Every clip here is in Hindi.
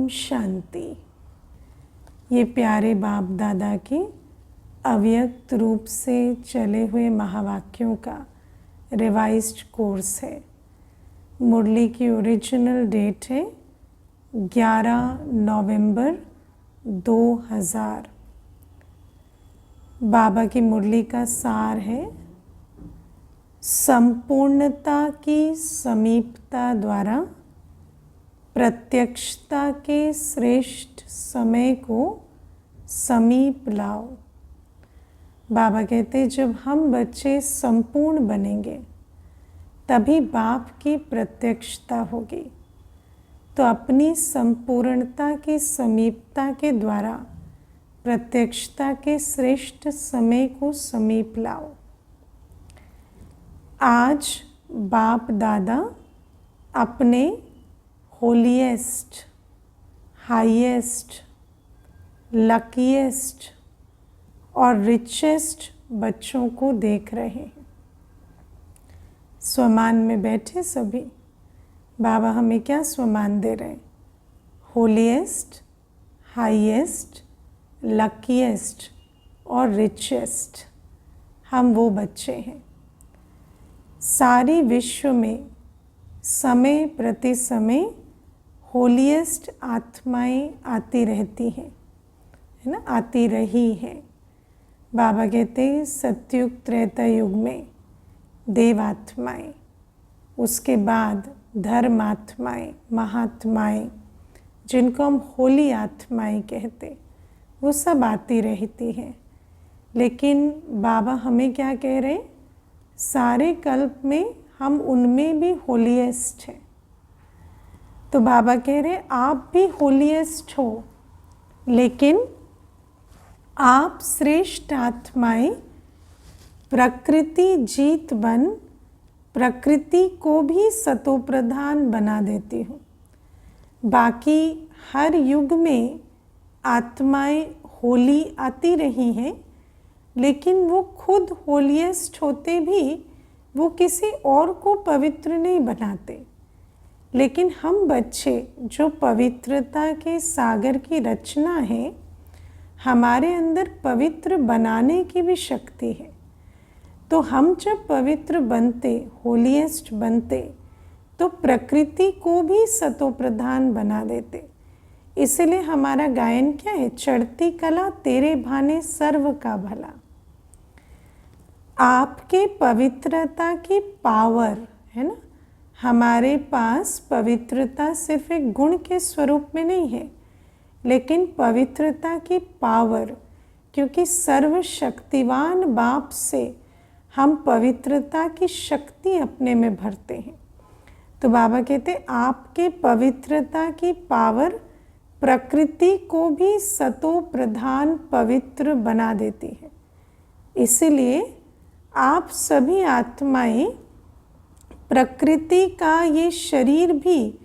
शांति। ये प्यारे बाप दादा के अव्यक्त रूप से चले हुए महावाक्यों का रिवाइज्ड कोर्स है। मुरली की ओरिजिनल डेट है 11 नवंबर 2000। बाबा की मुरली का सार है संपूर्णता की समीपता द्वारा प्रत्यक्षता के श्रेष्ठ समय को समीप लाओ। बाबा कहते जब हम बच्चे संपूर्ण बनेंगे तभी बाप की प्रत्यक्षता होगी। तो अपनी संपूर्णता की समीपता के द्वारा प्रत्यक्षता के श्रेष्ठ समय को समीप लाओ। आज बाप दादा अपने होलीएस्ट, हाईएस्ट, लकीएस्ट और रिचेस्ट बच्चों को देख रहे हैं। स्वमान में बैठे सभी बाबा हमें क्या स्वमान दे रहे हैं? होलीएस्ट, हाईएस्ट, लकीएस्ट और रिचेस्ट। हम वो बच्चे हैं। सारी विश्व में समय प्रति समय होलीएस्ट आत्माएं आती रहती हैं, है ना, आती रही हैं। बाबा कहते हैं सतयुग त्रेता युग में देवात्माएं, उसके बाद धर्मात्माएं, महात्माएं, जिनको हम होली आत्माएं कहते, वो सब आती रहती हैं। लेकिन बाबा हमें क्या कह रहे हैं? सारे कल्प में हम उनमें भी होलीएस्ट हैं। तो बाबा कह रहे आप भी होलीएस्ट हो, लेकिन आप श्रेष्ठ आत्माएं प्रकृति जीत बन प्रकृति को भी सतोप्रधान बना देती हो। बाकी हर युग में आत्माएं होली आती रही हैं, लेकिन वो खुद होलीएस्ट होते भी वो किसी और को पवित्र नहीं बनाते। लेकिन हम बच्चे जो पवित्रता के सागर की रचना है, हमारे अंदर पवित्र बनाने की भी शक्ति है। तो हम जब पवित्र बनते, होलीएस्ट बनते, तो प्रकृति को भी सतोप्रधान बना देते। इसलिए हमारा गायन क्या है? चढ़ती कला तेरे भाने सर्व का भला। आपके पवित्रता की पावर है ना, हमारे पास पवित्रता सिर्फ एक गुण के स्वरूप में नहीं है, लेकिन पवित्रता की पावर, क्योंकि सर्वशक्तिवान बाप से हम पवित्रता की शक्ति अपने में भरते हैं। तो बाबा कहते आपके पवित्रता की पावर प्रकृति को भी सतो प्रधान पवित्र बना देती है। इसीलिए आप सभी आत्माएं प्रकृति का ये शरीर भी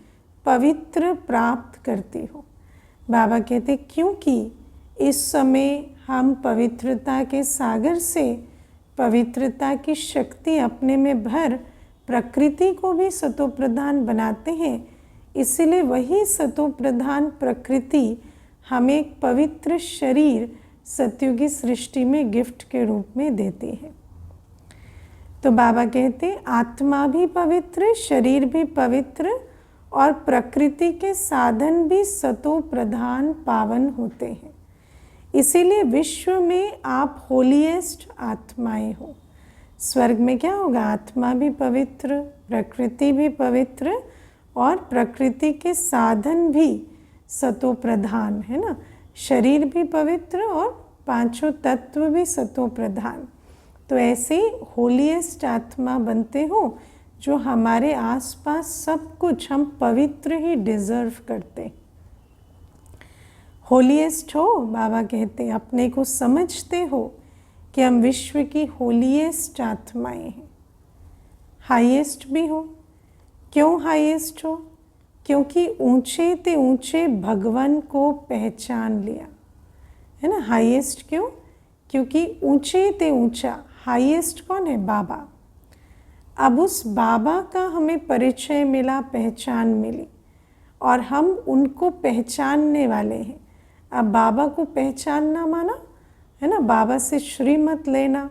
पवित्र प्राप्त करती हो। बाबा कहते क्योंकि इस समय हम पवित्रता के सागर से पवित्रता की शक्ति अपने में भर प्रकृति को भी सतोप्रधान बनाते हैं। इसलिए वही सतोप्रधान प्रकृति हमें एक पवित्र शरीर सतयुगी सृष्टि में गिफ्ट के रूप में देती है। तो बाबा कहते आत्मा भी पवित्र, शरीर भी पवित्र और प्रकृति के साधन भी सतो प्रधान पावन होते हैं। इसीलिए विश्व में आप होलीएस्ट आत्माएं हो। स्वर्ग में क्या होगा? आत्मा भी पवित्र, प्रकृति भी पवित्र और प्रकृति के साधन भी सतो प्रधान, है ना। शरीर भी पवित्र और पांचों तत्व भी सतो प्रधान। तो ऐसे होलीएस्ट आत्मा बनते हो जो हमारे आसपास सब कुछ हम पवित्र ही डिजर्व करते। होलीएस्ट हो, बाबा कहते अपने को समझते हो कि हम विश्व की होलीएस्ट आत्माएं हैं। हाईएस्ट भी हो। क्यों हाईएस्ट हो? क्योंकि ऊंचे ते ऊंचे भगवान को पहचान लिया, है ना। हाईएस्ट क्यों? क्योंकि ऊंचे ते ऊंचा, हाईएस्ट कौन है? बाबा। अब उस बाबा का हमें परिचय मिला, पहचान मिली, और हम उनको पहचानने वाले हैं। अब बाबा को पहचानना माना है ना, बाबा से श्रीमत लेना,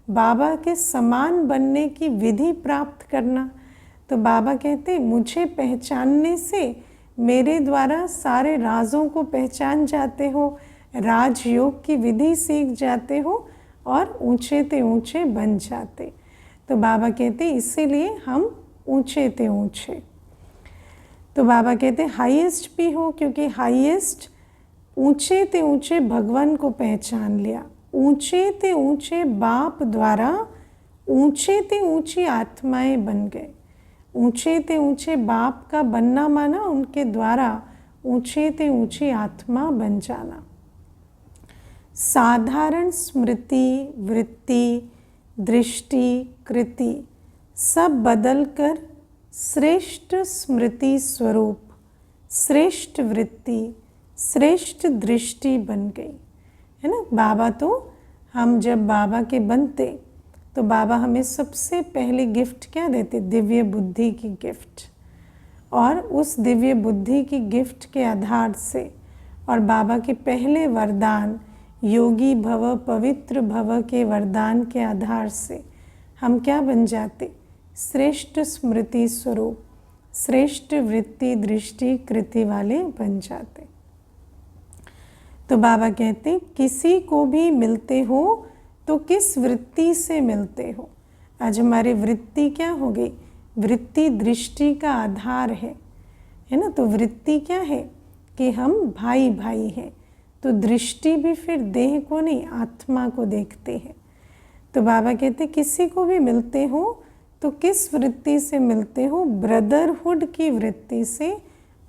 बाबा के समान बनने की विधि प्राप्त करना। तो बाबा कहते मुझे पहचानने से मेरे द्वारा सारे राजों को पहचान जाते हो, राजयोग की विधि सीख जाते हो और ऊंचे ते ऊंचे बन जाते। तो बाबा कहते इसीलिए हम ऊंचे ते ऊंचे। तो बाबा कहते हाईएस्ट भी हो, क्योंकि हाईएस्ट ऊंचे ते ऊंचे भगवान को पहचान लिया, ऊंचे ते ऊंचे बाप द्वारा ऊंचे ते ऊंची आत्माएं बन गए। ऊंचे ते ऊंचे बाप का बनना माना उनके द्वारा ऊंचे ते ऊंची आत्मा बन जाना। साधारण स्मृति, वृत्ति, दृष्टि, कृति सब बदलकर श्रेष्ठ स्मृति स्वरूप, श्रेष्ठ वृत्ति, श्रेष्ठ दृष्टि बन गई है ना। बाबा तो हम जब बाबा के बनते तो बाबा हमें सबसे पहली गिफ्ट क्या देते, दिव्य बुद्धि की गिफ्ट। और उस दिव्य बुद्धि की गिफ्ट के आधार से और बाबा के पहले वरदान योगी भव पवित्र भव के वरदान के आधार से हम क्या बन जाते, श्रेष्ठ स्मृति स्वरूप, श्रेष्ठ वृत्ति, दृष्टि, कृति वाले बन जाते। तो बाबा कहते किसी को भी मिलते हो तो किस वृत्ति से मिलते हो। आज हमारी वृत्ति क्या हो गई, वृत्ति दृष्टि का आधार है ना। तो वृत्ति क्या है कि हम भाई भाई हैं, तो दृष्टि भी फिर देह को नहीं आत्मा को देखते हैं। तो बाबा कहते किसी को भी मिलते हो तो किस वृत्ति से मिलते हो, ब्रदरहुड की वृत्ति से,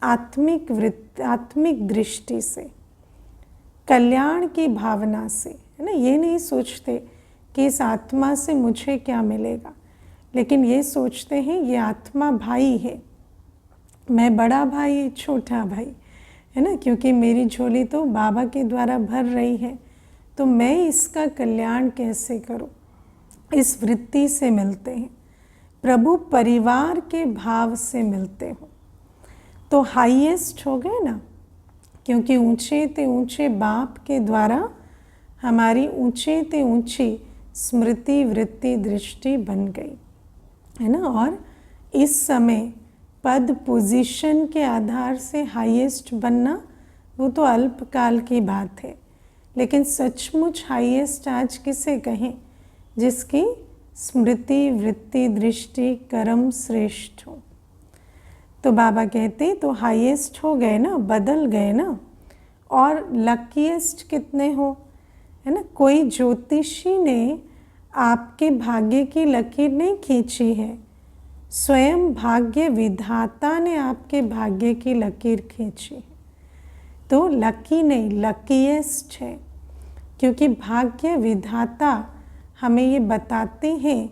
आत्मिक दृष्टि से, कल्याण की भावना से है ना। ये नहीं सोचते कि इस आत्मा से मुझे क्या मिलेगा, लेकिन ये सोचते हैं ये आत्मा भाई है, मैं बड़ा भाई छोटा भाई है ना, क्योंकि मेरी झोली तो बाबा के द्वारा भर रही है, तो मैं इसका कल्याण कैसे करूं। इस वृत्ति से मिलते हैं, प्रभु परिवार के भाव से मिलते हो तो हाईएस्ट हो गए ना, क्योंकि ऊंचे ते ऊंचे बाप के द्वारा हमारी ऊंचे ते ऊंची स्मृति, वृत्ति, दृष्टि बन गई है ना। और इस समय पद, पोजीशन के आधार से हाईएस्ट बनना वो तो अल्पकाल की बात है, लेकिन सचमुच हाईएस्ट आज किसे कहें, जिसकी स्मृति, वृत्ति, दृष्टि, कर्म श्रेष्ठ हो। तो बाबा कहते तो हाईएस्ट हो गए ना, बदल गए ना। और लकीएस्ट कितने हो है ना। कोई ज्योतिषी ने आपके भाग्य की लकीर नहीं खींची है, स्वयं भाग्य विधाता ने आपके भाग्य की लकीर खींची है। तो लकी नहीं, लकीएस्ट है, क्योंकि भाग्य विधाता हमें ये बताते हैं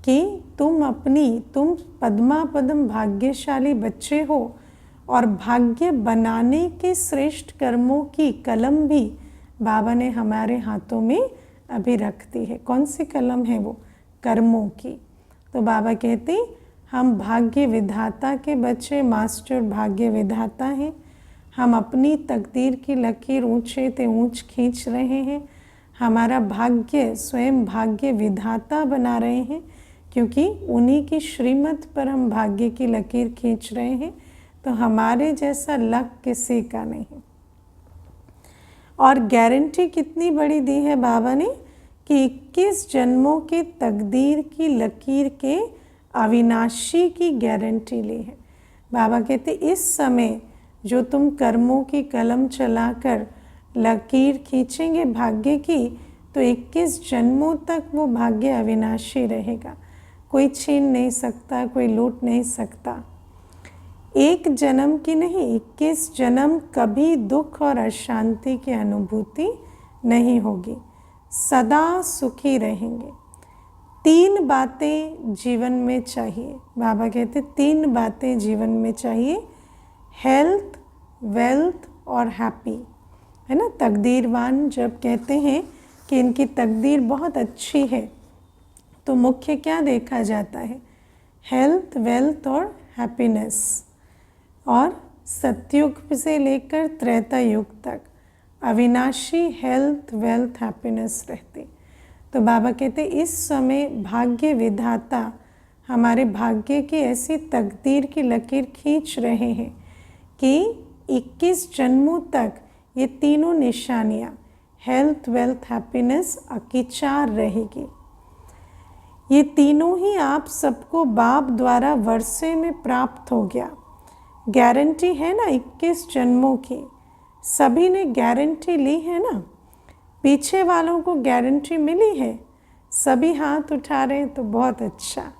कि तुम पद्मा पद्म भाग्यशाली बच्चे हो और भाग्य बनाने के श्रेष्ठ कर्मों की कलम भी बाबा ने हमारे हाथों में अभी रख दी है। कौन सी कलम है वो, कर्मों की। तो बाबा कहते हम भाग्य विधाता के बच्चे, मास्टर भाग्य विधाता हैं। हम अपनी तकदीर की लकीर ऊंचे ते ऊंच खींच रहे हैं, हमारा भाग्य स्वयं भाग्य विधाता बना रहे हैं, क्योंकि उन्हीं की श्रीमत पर हम भाग्य की लकीर खींच रहे हैं। तो हमारे जैसा लक किसी का नहीं। और गारंटी कितनी बड़ी दी है बाबा ने कि 21 जन्मों के तकदीर की लकीर के अविनाशी की गारंटी ली है। बाबा कहते इस समय जो तुम कर्मों की कलम चलाकर लकीर खींचेंगे भाग्य की, तो 21 जन्मों तक वो भाग्य अविनाशी रहेगा, कोई छीन नहीं सकता, कोई लूट नहीं सकता। एक जन्म की नहीं, 21 जन्म कभी दुख और अशांति की अनुभूति नहीं होगी, सदा सुखी रहेंगे। 3 बातें जीवन में चाहिए। बाबा कहते 3 बातें जीवन में चाहिए, हेल्थ, वेल्थ और हैप्पी है ना। तकदीरवान जब कहते हैं कि इनकी तकदीर बहुत अच्छी है, तो मुख्य क्या देखा जाता है, हेल्थ, वेल्थ और हैप्पीनेस। और सतयुग से लेकर त्रेता युग तक अविनाशी हेल्थ, वेल्थ, हैप्पीनेस रहती। तो बाबा कहते इस समय भाग्य विधाता हमारे भाग्य की ऐसी तकदीर की लकीर खींच रहे हैं कि 21 जन्मों तक ये तीनों निशानियाँ हेल्थ, वेल्थ, हैप्पीनेस अकिचार रहेगी। ये तीनों ही आप सबको बाप द्वारा वर्षे में प्राप्त हो गया। गारंटी है ना 21 जन्मों की, सभी ने गारंटी ली है ना। पीछे वालों को गारंटी मिली है, सभी हाथ उठा रहे हैं तो बहुत अच्छा।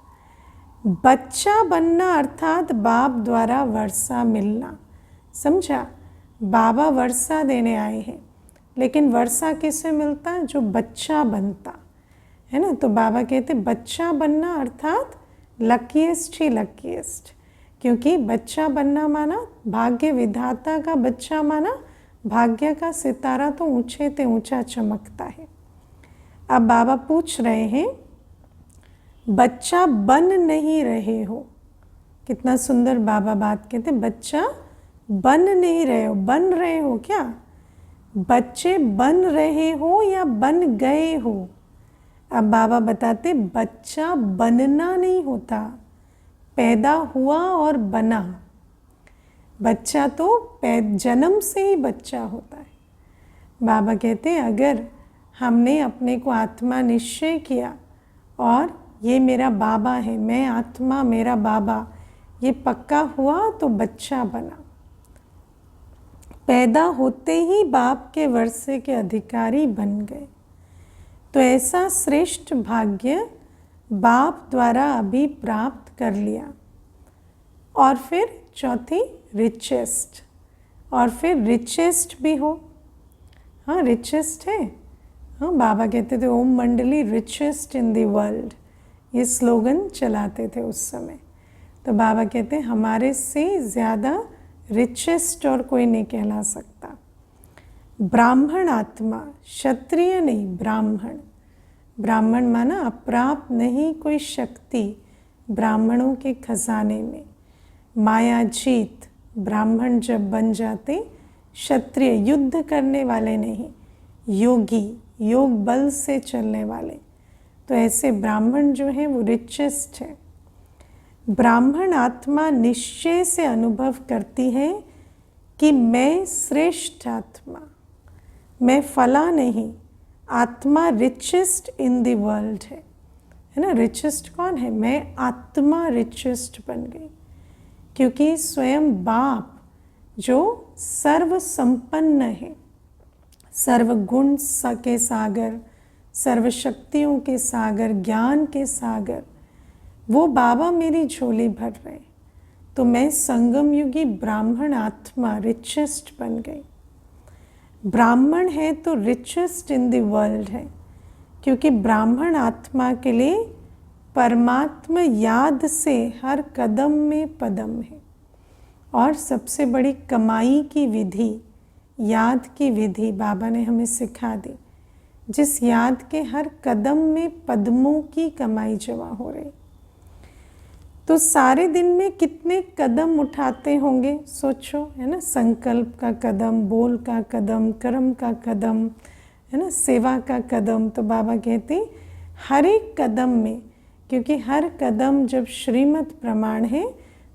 बच्चा बनना अर्थात बाप द्वारा वर्षा मिलना, समझा। बाबा वर्षा देने आए हैं, लेकिन वर्षा किससे मिलता है? जो बच्चा बनता है ना। तो बाबा कहते बच्चा बनना अर्थात लकीएस्ट ही लकीएस्ट, क्योंकि बच्चा बनना माना भाग्य विधाता का बच्चा माना भाग्य का सितारा तो ऊंचे ते ऊंचा चमकता है। अब बाबा पूछ रहे हैं बच्चा बन नहीं रहे हो। कितना सुंदर बाबा बात कहते, बच्चा बन नहीं रहे हो, बन रहे हो क्या? बच्चे बन रहे हो या बन गए हो? अब बाबा बताते बच्चा बनना नहीं होता, पैदा हुआ और बना। बच्चा तो जन्म से ही बच्चा होता है। बाबा कहते अगर हमने अपने को आत्मा निश्चय किया और ये मेरा बाबा है, मैं आत्मा मेरा बाबा, ये पक्का हुआ तो बच्चा बना। पैदा होते ही बाप के वर्षे के अधिकारी बन गए। तो ऐसा श्रेष्ठ भाग्य बाप द्वारा अभी प्राप्त कर लिया। और फिर चौथी रिचेस्ट, और फिर रिचेस्ट भी हो। हाँ रिचेस्ट है। हाँ बाबा कहते थे ओम मंडली रिचेस्ट इन द वर्ल्ड, ये स्लोगन चलाते थे उस समय। तो बाबा कहते हमारे से ज़्यादा रिचेस्ट और कोई नहीं कहला सकता। ब्राह्मण आत्मा, क्षत्रिय नहीं ब्राह्मण। ब्राह्मण माना अप्राप्त नहीं कोई शक्ति ब्राह्मणों के खजाने में। माया जीत, ब्राह्मण जब बन जाते क्षत्रिय युद्ध करने वाले नहीं, योगी, योग बल से चलने वाले। तो ऐसे ब्राह्मण जो है वो रिचेस्ट है। ब्राह्मण आत्मा निश्चय से अनुभव करती है कि मैं श्रेष्ठ आत्मा, मैं फला नहीं, आत्मा रिचेस्ट इन द वर्ल्ड है ना। रिचेस्ट कौन है? मैं आत्मा रिचेस्ट बन गई, क्योंकि स्वयं बाप जो सर्व संपन्न है, सर्वगुण के सागर, सर्वशक्तियों के सागर, ज्ञान के सागर, वो बाबा मेरी झोली भर रहे। तो मैं संगम युगी ब्राह्मण आत्मा रिचेस्ट बन गई। ब्राह्मण है तो रिचेस्ट इन द वर्ल्ड है, क्योंकि ब्राह्मण आत्मा के लिए परमात्मा याद से हर कदम में पदम है। और सबसे बड़ी कमाई की विधि, याद की विधि बाबा ने हमें सिखा दी, जिस याद के हर कदम में पद्मों की कमाई जमा हो रही। तो सारे दिन में कितने कदम उठाते होंगे सोचो, है ना। संकल्प का कदम, बोल का कदम, कर्म का कदम, है ना, सेवा का कदम। तो बाबा कहते हर एक कदम में, क्योंकि हर कदम जब श्रीमत प्रमाण है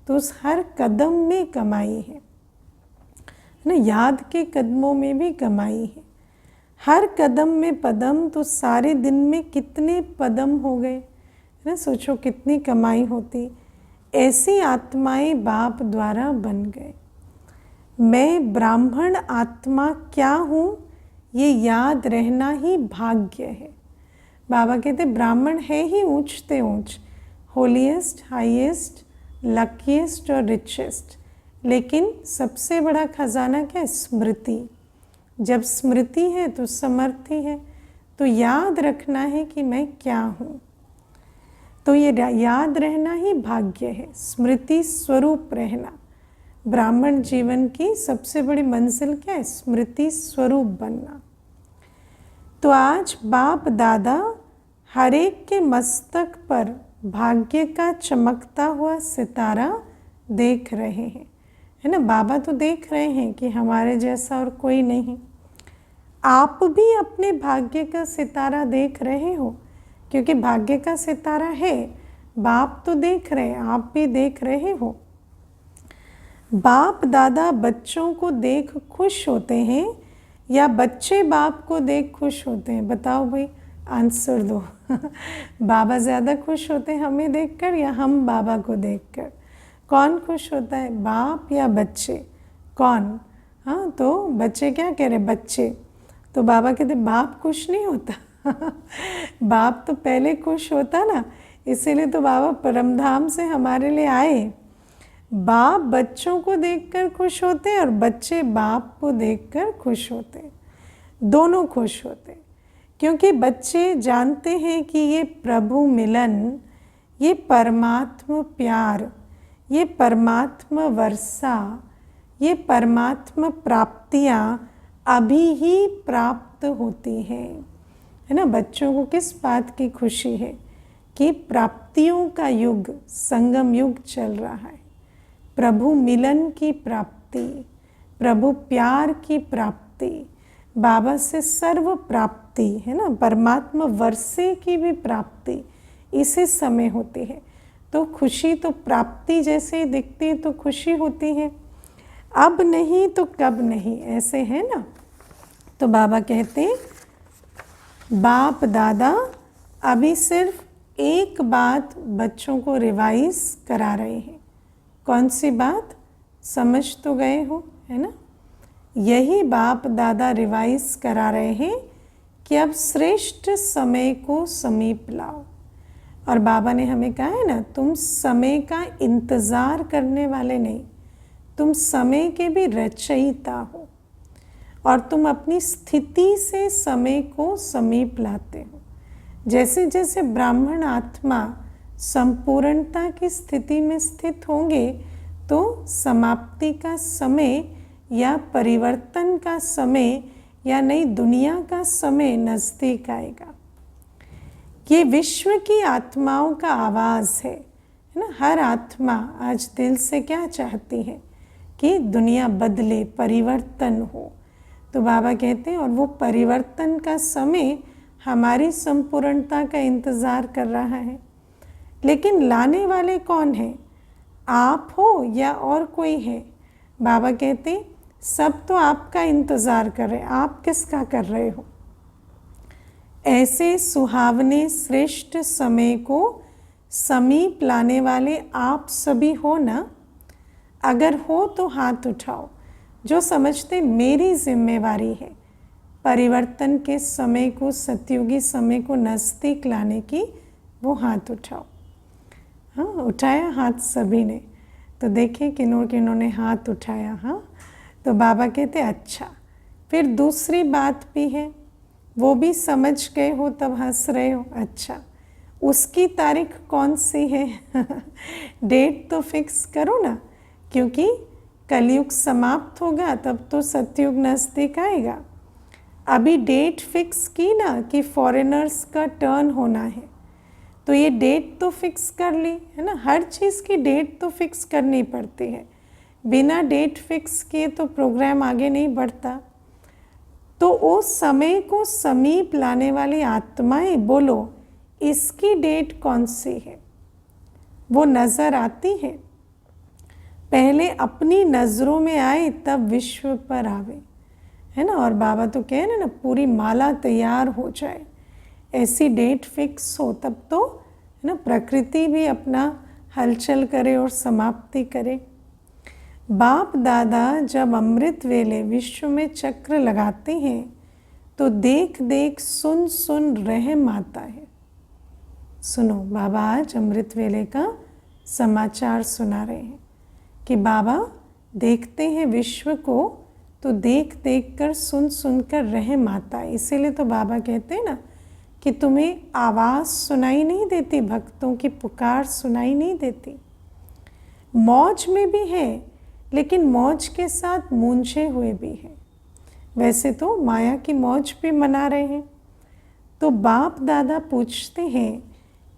तो उस हर कदम में कमाई है ना। याद के कदमों में भी कमाई है, हर कदम में पदम। तो सारे दिन में कितने पदम हो गए, है ना। सोचो कितनी कमाई होती। ऐसी आत्माएं बाप द्वारा बन गए। मैं ब्राह्मण आत्मा क्या हूँ ये याद रहना ही भाग्य है। बाबा कहते ब्राह्मण है ही ऊंचते ऊंच, होलीएस्ट, हाईएस्ट, लकीएस्ट और रिचेस्ट। लेकिन सबसे बड़ा खजाना क्या है? स्मृति। जब स्मृति है तो समर्थी है। तो याद रखना है कि मैं क्या हूँ। तो ये याद रहना ही भाग्य है, स्मृति स्वरूप रहना। ब्राह्मण जीवन की सबसे बड़ी मंजिल क्या है? स्मृति स्वरूप बनना। तो आज बाप दादा हर एक के मस्तक पर भाग्य का चमकता हुआ सितारा देख रहे हैं, है ना। बाबा तो देख रहे हैं कि हमारे जैसा और कोई नहीं। आप भी अपने भाग्य का सितारा देख रहे हो, क्योंकि भाग्य का सितारा है। बाप तो देख रहे हैं, आप भी देख रहे हो। बाप दादा बच्चों को देख खुश होते हैं या बच्चे बाप को देख खुश होते हैं? बताओ भाई, आंसर दो। बाबा ज़्यादा खुश होते हैं हमें देखकर या हम बाबा को देखकर? कौन खुश होता है, बाप या बच्चे? कौन? हाँ, तो बच्चे क्या कह रहे, बच्चे। तो बाबा कहते बाप खुश नहीं होता। बाप तो पहले खुश होता ना, इसीलिए तो बाबा परमधाम से हमारे लिए आए। बाप बच्चों को देखकर खुश होते हैं और बच्चे बाप को देखकर खुश होते हैं। दोनों खुश होते हैं, क्योंकि बच्चे जानते हैं कि ये प्रभु मिलन, ये परमात्मा प्यार, ये परमात्मा वर्षा, ये परमात्मा प्राप्तियाँ अभी ही प्राप्त होती हैं, है ना। बच्चों को किस बात की खुशी है कि प्राप्तियों का युग, संगम युग चल रहा है। प्रभु मिलन की प्राप्ति, प्रभु प्यार की प्राप्ति, बाबा से सर्व प्राप्ति, है ना, परमात्मा वर्षे की भी प्राप्ति इसी समय होती है। तो खुशी तो प्राप्ति जैसे ही दिखती है तो खुशी होती है। अब नहीं तो कब नहीं, ऐसे है ना। तो बाबा कहते बाप दादा अभी सिर्फ एक बात बच्चों को रिवाइज करा रहे हैं। कौन सी बात? समझ तो गए हो, है ना। यही बाप दादा रिवाइज करा रहे हैं कि अब श्रेष्ठ समय को समीप लाओ। और बाबा ने हमें कहा है ना, तुम समय का इंतज़ार करने वाले नहीं, तुम समय के भी रचयिता हो और तुम अपनी स्थिति से समय को समीप लाते हो। जैसे जैसे ब्राह्मण आत्मा संपूर्णता की स्थिति में स्थित होंगे तो समाप्ति का समय या परिवर्तन का समय या नई दुनिया का समय नज़दीक आएगा। ये विश्व की आत्माओं का आवाज़ है ना। हर आत्मा आज दिल से क्या चाहती है कि दुनिया बदले, परिवर्तन हो। तो बाबा कहते हैं और वो परिवर्तन का समय हमारी संपूर्णता का इंतज़ार कर रहा है। लेकिन लाने वाले कौन हैं? आप हो या और कोई है? बाबा कहते सब तो आपका इंतज़ार कर रहे हैं, आप किसका कर रहे हो? ऐसे सुहावने श्रेष्ठ समय को समीप लाने वाले आप सभी हो ना। अगर हो तो हाथ उठाओ जो समझते मेरी जिम्मेवारी है परिवर्तन के समय को, सतयुगी समय को नज़दीक लाने की, वो हाथ उठाओ। हाँ, उठाया हाथ सभी ने। तो देखें किन्होंने हाथ उठाया। हाँ, तो बाबा कहते अच्छा। फिर दूसरी बात भी है, वो भी समझ गए हो तब हंस रहे हो। अच्छा, उसकी तारीख कौन सी है? डेट तो फिक्स करो ना, क्योंकि कलयुग समाप्त होगा तब तो सतयुग नज़दीक आएगा। अभी डेट फिक्स की ना कि फॉरेनर्स का टर्न होना है, तो ये डेट तो फिक्स कर ली, है ना। हर चीज़ की डेट तो फिक्स करनी पड़ती है, बिना डेट फिक्स किए तो प्रोग्राम आगे नहीं बढ़ता। तो उस समय को समीप लाने वाली आत्माएं, बोलो इसकी डेट कौन सी है? वो नज़र आती है? पहले अपनी नज़रों में आए तब विश्व पर आवे, है ना। और बाबा तो कह रहे ना, पूरी माला तैयार हो जाए, ऐसी डेट फिक्स हो, तब तो है ना प्रकृति भी अपना हलचल करे और समाप्ति करे। बाप दादा जब अमृत वेले विश्व में चक्र लगाते हैं तो देख देख सुन सुन रहम आता है। सुनो, बाबा आज अमृत वेले का समाचार सुना रहे हैं कि बाबा देखते हैं विश्व को तो देख देख कर, सुन सुन कर रहम आता है। इसीलिए तो बाबा कहते हैं ना कि तुम्हें आवाज़ सुनाई नहीं देती, भक्तों की पुकार सुनाई नहीं देती। मौज में भी है, लेकिन मौज के साथ मूंझे हुए भी हैं। वैसे तो माया की मौज भी मना रहे हैं। तो बाप दादा पूछते हैं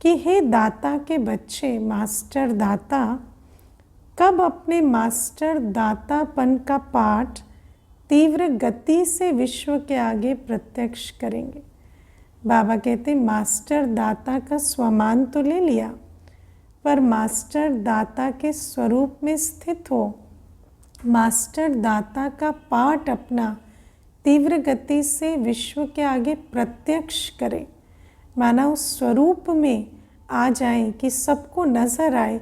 कि हे दाता के बच्चे, मास्टर दाता, कब अपने मास्टर दातापन का पाठ तीव्र गति से विश्व के आगे प्रत्यक्ष करेंगे। बाबा कहते मास्टर दाता का स्वमान तो ले लिया, पर मास्टर दाता के स्वरूप में स्थित हो, मास्टर दाता का पाठ अपना तीव्र गति से विश्व के आगे प्रत्यक्ष करें, माना उस स्वरूप में आ जाएं कि सबको नज़र आए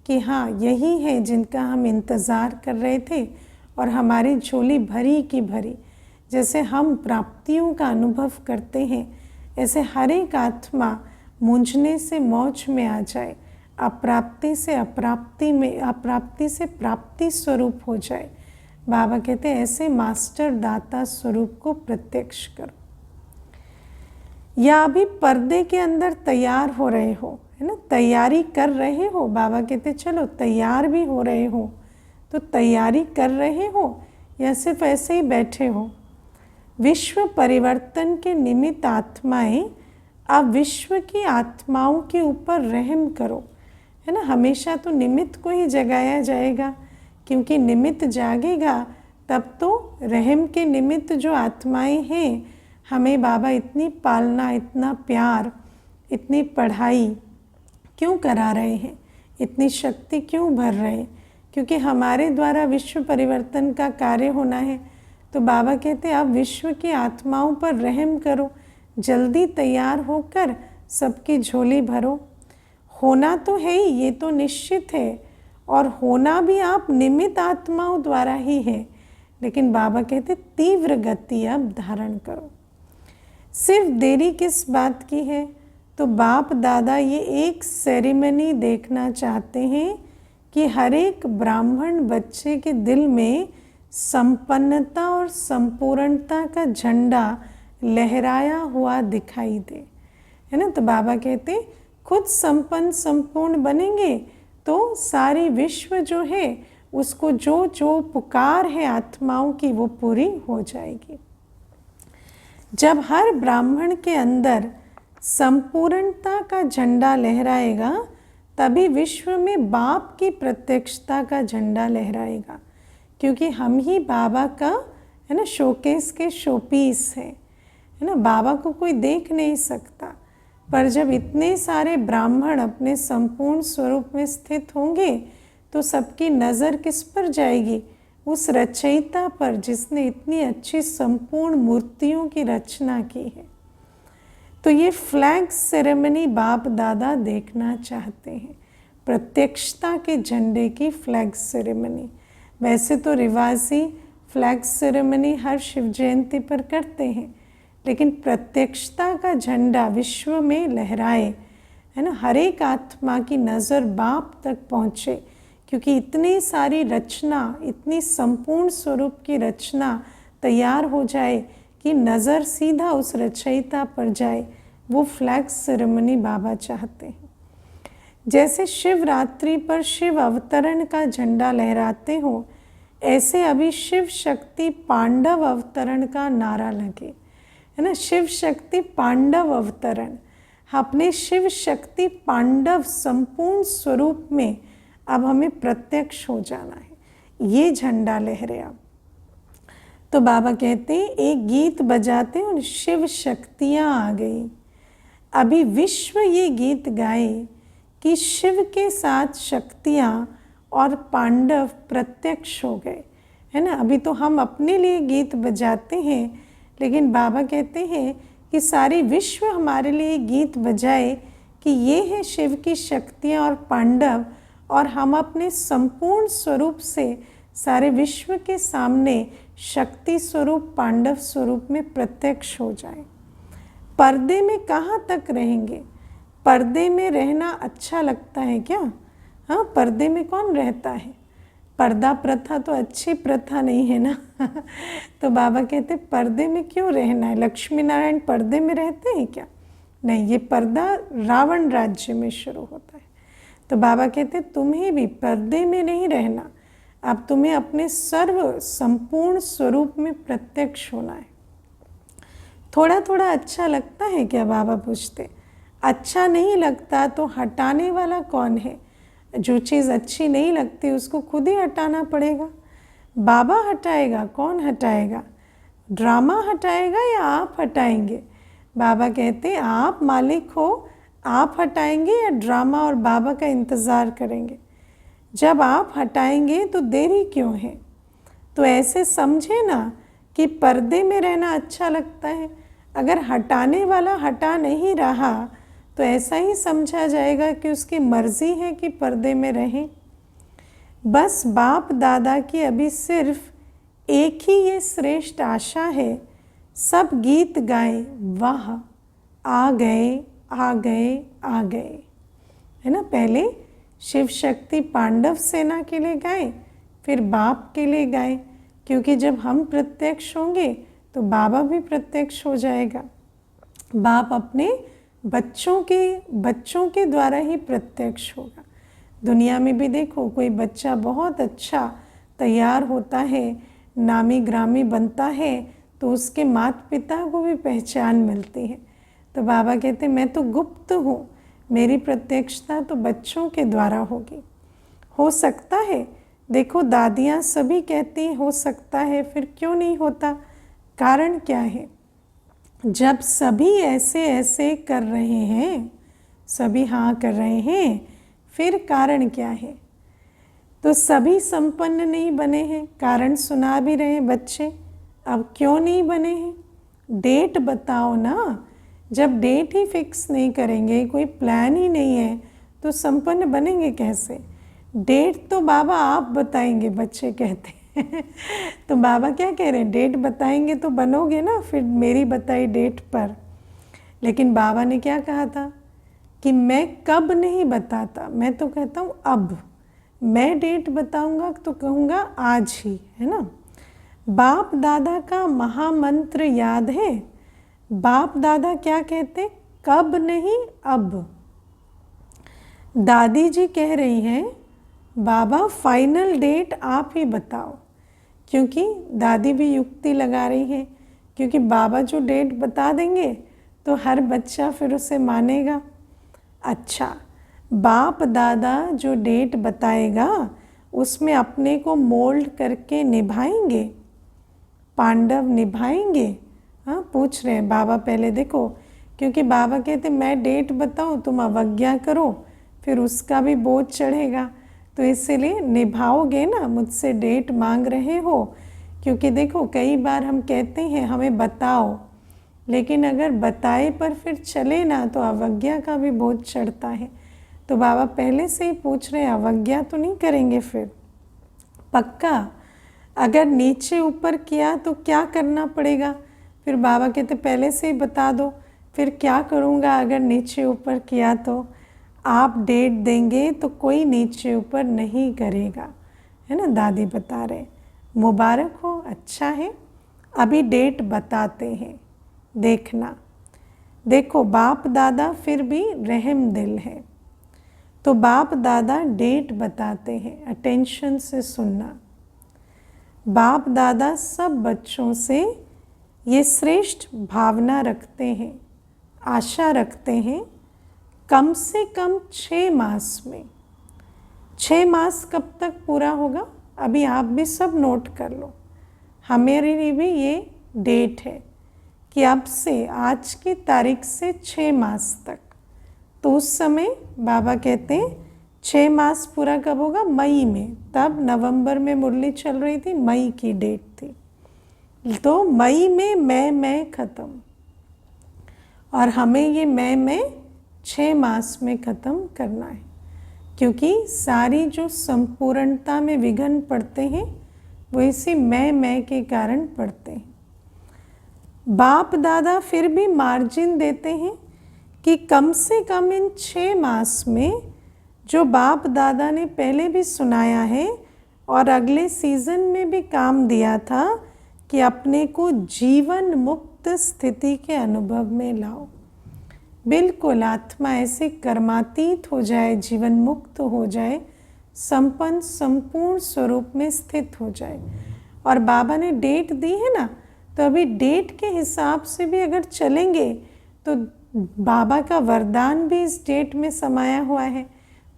कि हाँ यही है जिनका हम इंतज़ार कर रहे थे और हमारी झोली भरी की भरी। जैसे हम प्राप्तियों का अनुभव करते हैं, ऐसे हर एक आत्मा मूंझने से मौज में आ जाए, अप्राप्ति से अप्राप्ति में, अप्राप्ति से प्राप्ति स्वरूप हो जाए। बाबा कहते हैं ऐसे मास्टर दाता स्वरूप को प्रत्यक्ष करो। या अभी पर्दे के अंदर तैयार हो रहे हो, है ना, तैयारी कर रहे हो, बाबा कहते चलो तैयार भी हो रहे हो, तो तैयारी कर रहे हो या सिर्फ ऐसे ही बैठे हो। विश्व परिवर्तन के निमित्त आत्माएं, अब विश्व की आत्माओं के ऊपर रहम करो, है ना। हमेशा तो निमित्त को ही जगाया जाएगा, क्योंकि निमित्त जागेगा तब तो रहम के निमित्त जो आत्माएं हैं, हमें बाबा इतनी पालना, इतना प्यार, इतनी पढ़ाई क्यों करा रहे हैं, इतनी शक्ति क्यों भर रहे हैं, क्योंकि हमारे द्वारा विश्व परिवर्तन का कार्य होना है। तो बाबा कहते हैं अब विश्व की आत्माओं पर रहम करो, जल्दी तैयार होकर सबकी झोली भरो। होना तो है ही, ये तो निश्चित है, और होना भी आप निमित्त आत्माओं द्वारा ही है, लेकिन बाबा कहते तीव्र गति अब धारण करो। सिर्फ देरी किस बात की है, तो बाप दादा ये एक सेरेमनी देखना चाहते हैं कि हर एक ब्राह्मण बच्चे के दिल में संपन्नता और संपूर्णता का झंडा लहराया हुआ दिखाई दे, है ना। तो बाबा कहते खुद संपन्न संपूर्ण बनेंगे तो सारी विश्व जो है उसको जो जो पुकार है आत्माओं की वो पूरी हो जाएगी। जब हर ब्राह्मण के अंदर संपूर्णता का झंडा लहराएगा, तभी विश्व में बाप की प्रत्यक्षता का झंडा लहराएगा, क्योंकि हम ही बाबा का, है ना, शोकेस के शोपीस है ना। बाबा को कोई देख नहीं सकता, पर जब इतने सारे ब्राह्मण अपने संपूर्ण स्वरूप में स्थित होंगे तो सबकी नज़र किस पर जाएगी, उस रचयिता पर जिसने इतनी अच्छी संपूर्ण मूर्तियों की रचना की है। तो ये फ्लैग सेरेमनी बाप दादा देखना चाहते हैं, प्रत्यक्षता के झंडे की फ्लैग सेरेमनी। वैसे तो रिवाजी फ्लैग सेरेमनी हर शिव जयंती पर करते हैं, लेकिन प्रत्यक्षता का झंडा विश्व में लहराए, है ना, हर एक आत्मा की नज़र बाप तक पहुँचे, क्योंकि इतनी सारी रचना, इतनी संपूर्ण स्वरूप की रचना तैयार हो जाए कि नज़र सीधा उस रचयिता पर जाए। वो फ्लैग सेरेमनी बाबा चाहते हैं। जैसे शिवरात्रि पर शिव अवतरण का झंडा लहराते हो, ऐसे अभी शिव शक्ति पांडव अवतरण का नारा लगे, है ना। शिव शक्ति पांडव अवतरण, अपने शिव शक्ति पांडव संपूर्ण स्वरूप में अब हमें प्रत्यक्ष हो जाना है, ये झंडा लहरे अब। तो बाबा कहते हैं एक गीत बजाते और शिव शक्तियाँ आ गई। अभी विश्व ये गीत गाए कि शिव के साथ शक्तियाँ और पांडव प्रत्यक्ष हो गए, है ना। अभी तो हम अपने लिए गीत बजाते हैं, लेकिन बाबा कहते हैं कि सारी विश्व हमारे लिए गीत बजाए कि ये है शिव की शक्तियाँ और पांडव, और हम अपने संपूर्ण स्वरूप से सारे विश्व के सामने शक्ति स्वरूप पांडव स्वरूप में प्रत्यक्ष हो जाए। पर्दे में कहाँ तक रहेंगे? पर्दे में रहना अच्छा लगता है क्या? हाँ, पर्दे में कौन रहता है? पर्दा प्रथा तो अच्छी प्रथा नहीं है ना। तो बाबा कहते पर्दे में क्यों रहना है? लक्ष्मी नारायण पर्दे में रहते हैं क्या? नहीं, ये पर्दा रावण राज्य में शुरू होता है। तो बाबा कहते तुम्हें भी पर्दे में नहीं रहना, अब तुम्हें अपने सर्व संपूर्ण स्वरूप में प्रत्यक्ष होना है। थोड़ा थोड़ा अच्छा लगता है क्या? बाबा पूछते। अच्छा नहीं लगता तो हटाने वाला कौन है? जो चीज़ अच्छी नहीं लगती उसको खुद ही हटाना पड़ेगा। बाबा हटाएगा, कौन हटाएगा? ड्रामा हटाएगा या आप हटाएंगे? बाबा कहते आप मालिक हो, आप हटाएंगे या ड्रामा और बाबा का इंतज़ार करेंगे? जब आप हटाएंगे तो देरी क्यों है? तो ऐसे समझे ना कि पर्दे में रहना अच्छा लगता है। अगर हटाने वाला हटा नहीं रहा तो ऐसा ही समझा जाएगा कि उसकी मर्ज़ी है कि पर्दे में रहें। बस बाप दादा की अभी सिर्फ एक ही ये श्रेष्ठ आशा है, सब गीत गाएं, वाह आ गए आ गए आ गए, है ना। पहले शिव शक्ति पांडव सेना के लिए गाएं, फिर बाप के लिए गाएं, क्योंकि जब हम प्रत्यक्ष होंगे तो बाबा भी प्रत्यक्ष हो जाएगा। बाप अपने बच्चों के द्वारा ही प्रत्यक्ष होगा। दुनिया में भी देखो, कोई बच्चा बहुत अच्छा तैयार होता है, नामी ग्रामी बनता है, तो उसके माता पिता को भी पहचान मिलती है। तो बाबा कहते मैं तो गुप्त हूँ, मेरी प्रत्यक्षता तो बच्चों के द्वारा होगी। हो सकता है, देखो दादियाँ सभी कहती हो सकता है, फिर क्यों नहीं होता? कारण क्या है? जब सभी ऐसे ऐसे कर रहे हैं, सभी हाँ कर रहे हैं, फिर कारण क्या है? तो सभी संपन्न नहीं बने हैं, कारण सुना भी रहे बच्चे। अब क्यों नहीं बने हैं? डेट बताओ ना। जब डेट ही फिक्स नहीं करेंगे, कोई प्लान ही नहीं है, तो संपन्न बनेंगे कैसे? डेट तो बाबा आप बताएंगे, बच्चे कहते हैं। तो बाबा क्या कह रहे हैं? डेट बताएंगे तो बनोगे ना, फिर मेरी बताई डेट पर। लेकिन बाबा ने क्या कहा था कि मैं कब नहीं बताता, मैं तो कहता हूँ अब। मैं डेट बताऊंगा तो कहूँगा आज ही, है ना। बाप दादा का महामंत्र याद है? बाप दादा क्या कहते? कब नहीं, अब। दादी जी कह रही हैं बाबा फाइनल डेट आप ही बताओ, क्योंकि दादी भी युक्ति लगा रही है, क्योंकि बाबा जो डेट बता देंगे तो हर बच्चा फिर उसे मानेगा। अच्छा, बाप दादा जो डेट बताएगा उसमें अपने को मोल्ड करके निभाएंगे, पांडव निभाएंगे? हाँ, पूछ रहे हैं बाबा। पहले देखो, क्योंकि बाबा कहते मैं डेट बताऊँ तुम अवज्ञा करो, फिर उसका भी बोझ चढ़ेगा, तो इसीलिए निभाओगे ना, मुझसे डेट मांग रहे हो। क्योंकि देखो कई बार हम कहते हैं हमें बताओ, लेकिन अगर बताए पर फिर चले ना तो अवज्ञा का भी बोझ चढ़ता है। तो बाबा पहले से ही पूछ रहे हैं अवज्ञा तो नहीं करेंगे फिर? पक्का? अगर नीचे ऊपर किया तो क्या करना पड़ेगा? फिर बाबा कहते पहले से ही बता दो, फिर क्या करूँगा अगर नीचे ऊपर किया तो? आप डेट देंगे तो कोई नीचे ऊपर नहीं करेगा, है ना। दादी बता रहे, मुबारक हो, अच्छा है। अभी डेट बताते हैं, देखना। देखो बाप दादा फिर भी रहम दिल है, तो बाप दादा डेट बताते हैं, अटेंशन से सुनना। बाप दादा सब बच्चों से ये श्रेष्ठ भावना रखते हैं, आशा रखते हैं, कम से कम 6 मास में। 6 मास कब तक पूरा होगा? अभी आप भी सब नोट कर लो, हमारे लिए भी ये डेट है कि अब से, आज की तारीख से 6 मास तक। तो उस समय बाबा कहते हैं 6 मास पूरा कब होगा? मई में। तब नवंबर में मुरली चल रही थी, मई की डेट थी, तो मई में मैं ख़त्म, और हमें ये मैं 6 मास में ख़त्म करना है, क्योंकि सारी जो संपूर्णता में विघ्न पड़ते हैं वो इसी मैं के कारण पड़ते हैं। बाप दादा फिर भी मार्जिन देते हैं कि कम से कम इन 6 मास में जो बाप दादा ने पहले भी सुनाया है और अगले सीज़न में भी काम दिया था कि अपने को जीवन मुक्त स्थिति के अनुभव में लाओ। बिल्कुल आत्मा ऐसे कर्मातीत हो जाए, जीवन मुक्त हो जाए, संपन्न संपूर्ण स्वरूप में स्थित हो जाए। और बाबा ने डेट दी है ना, तो अभी डेट के हिसाब से भी अगर चलेंगे तो बाबा का वरदान भी इस डेट में समाया हुआ है।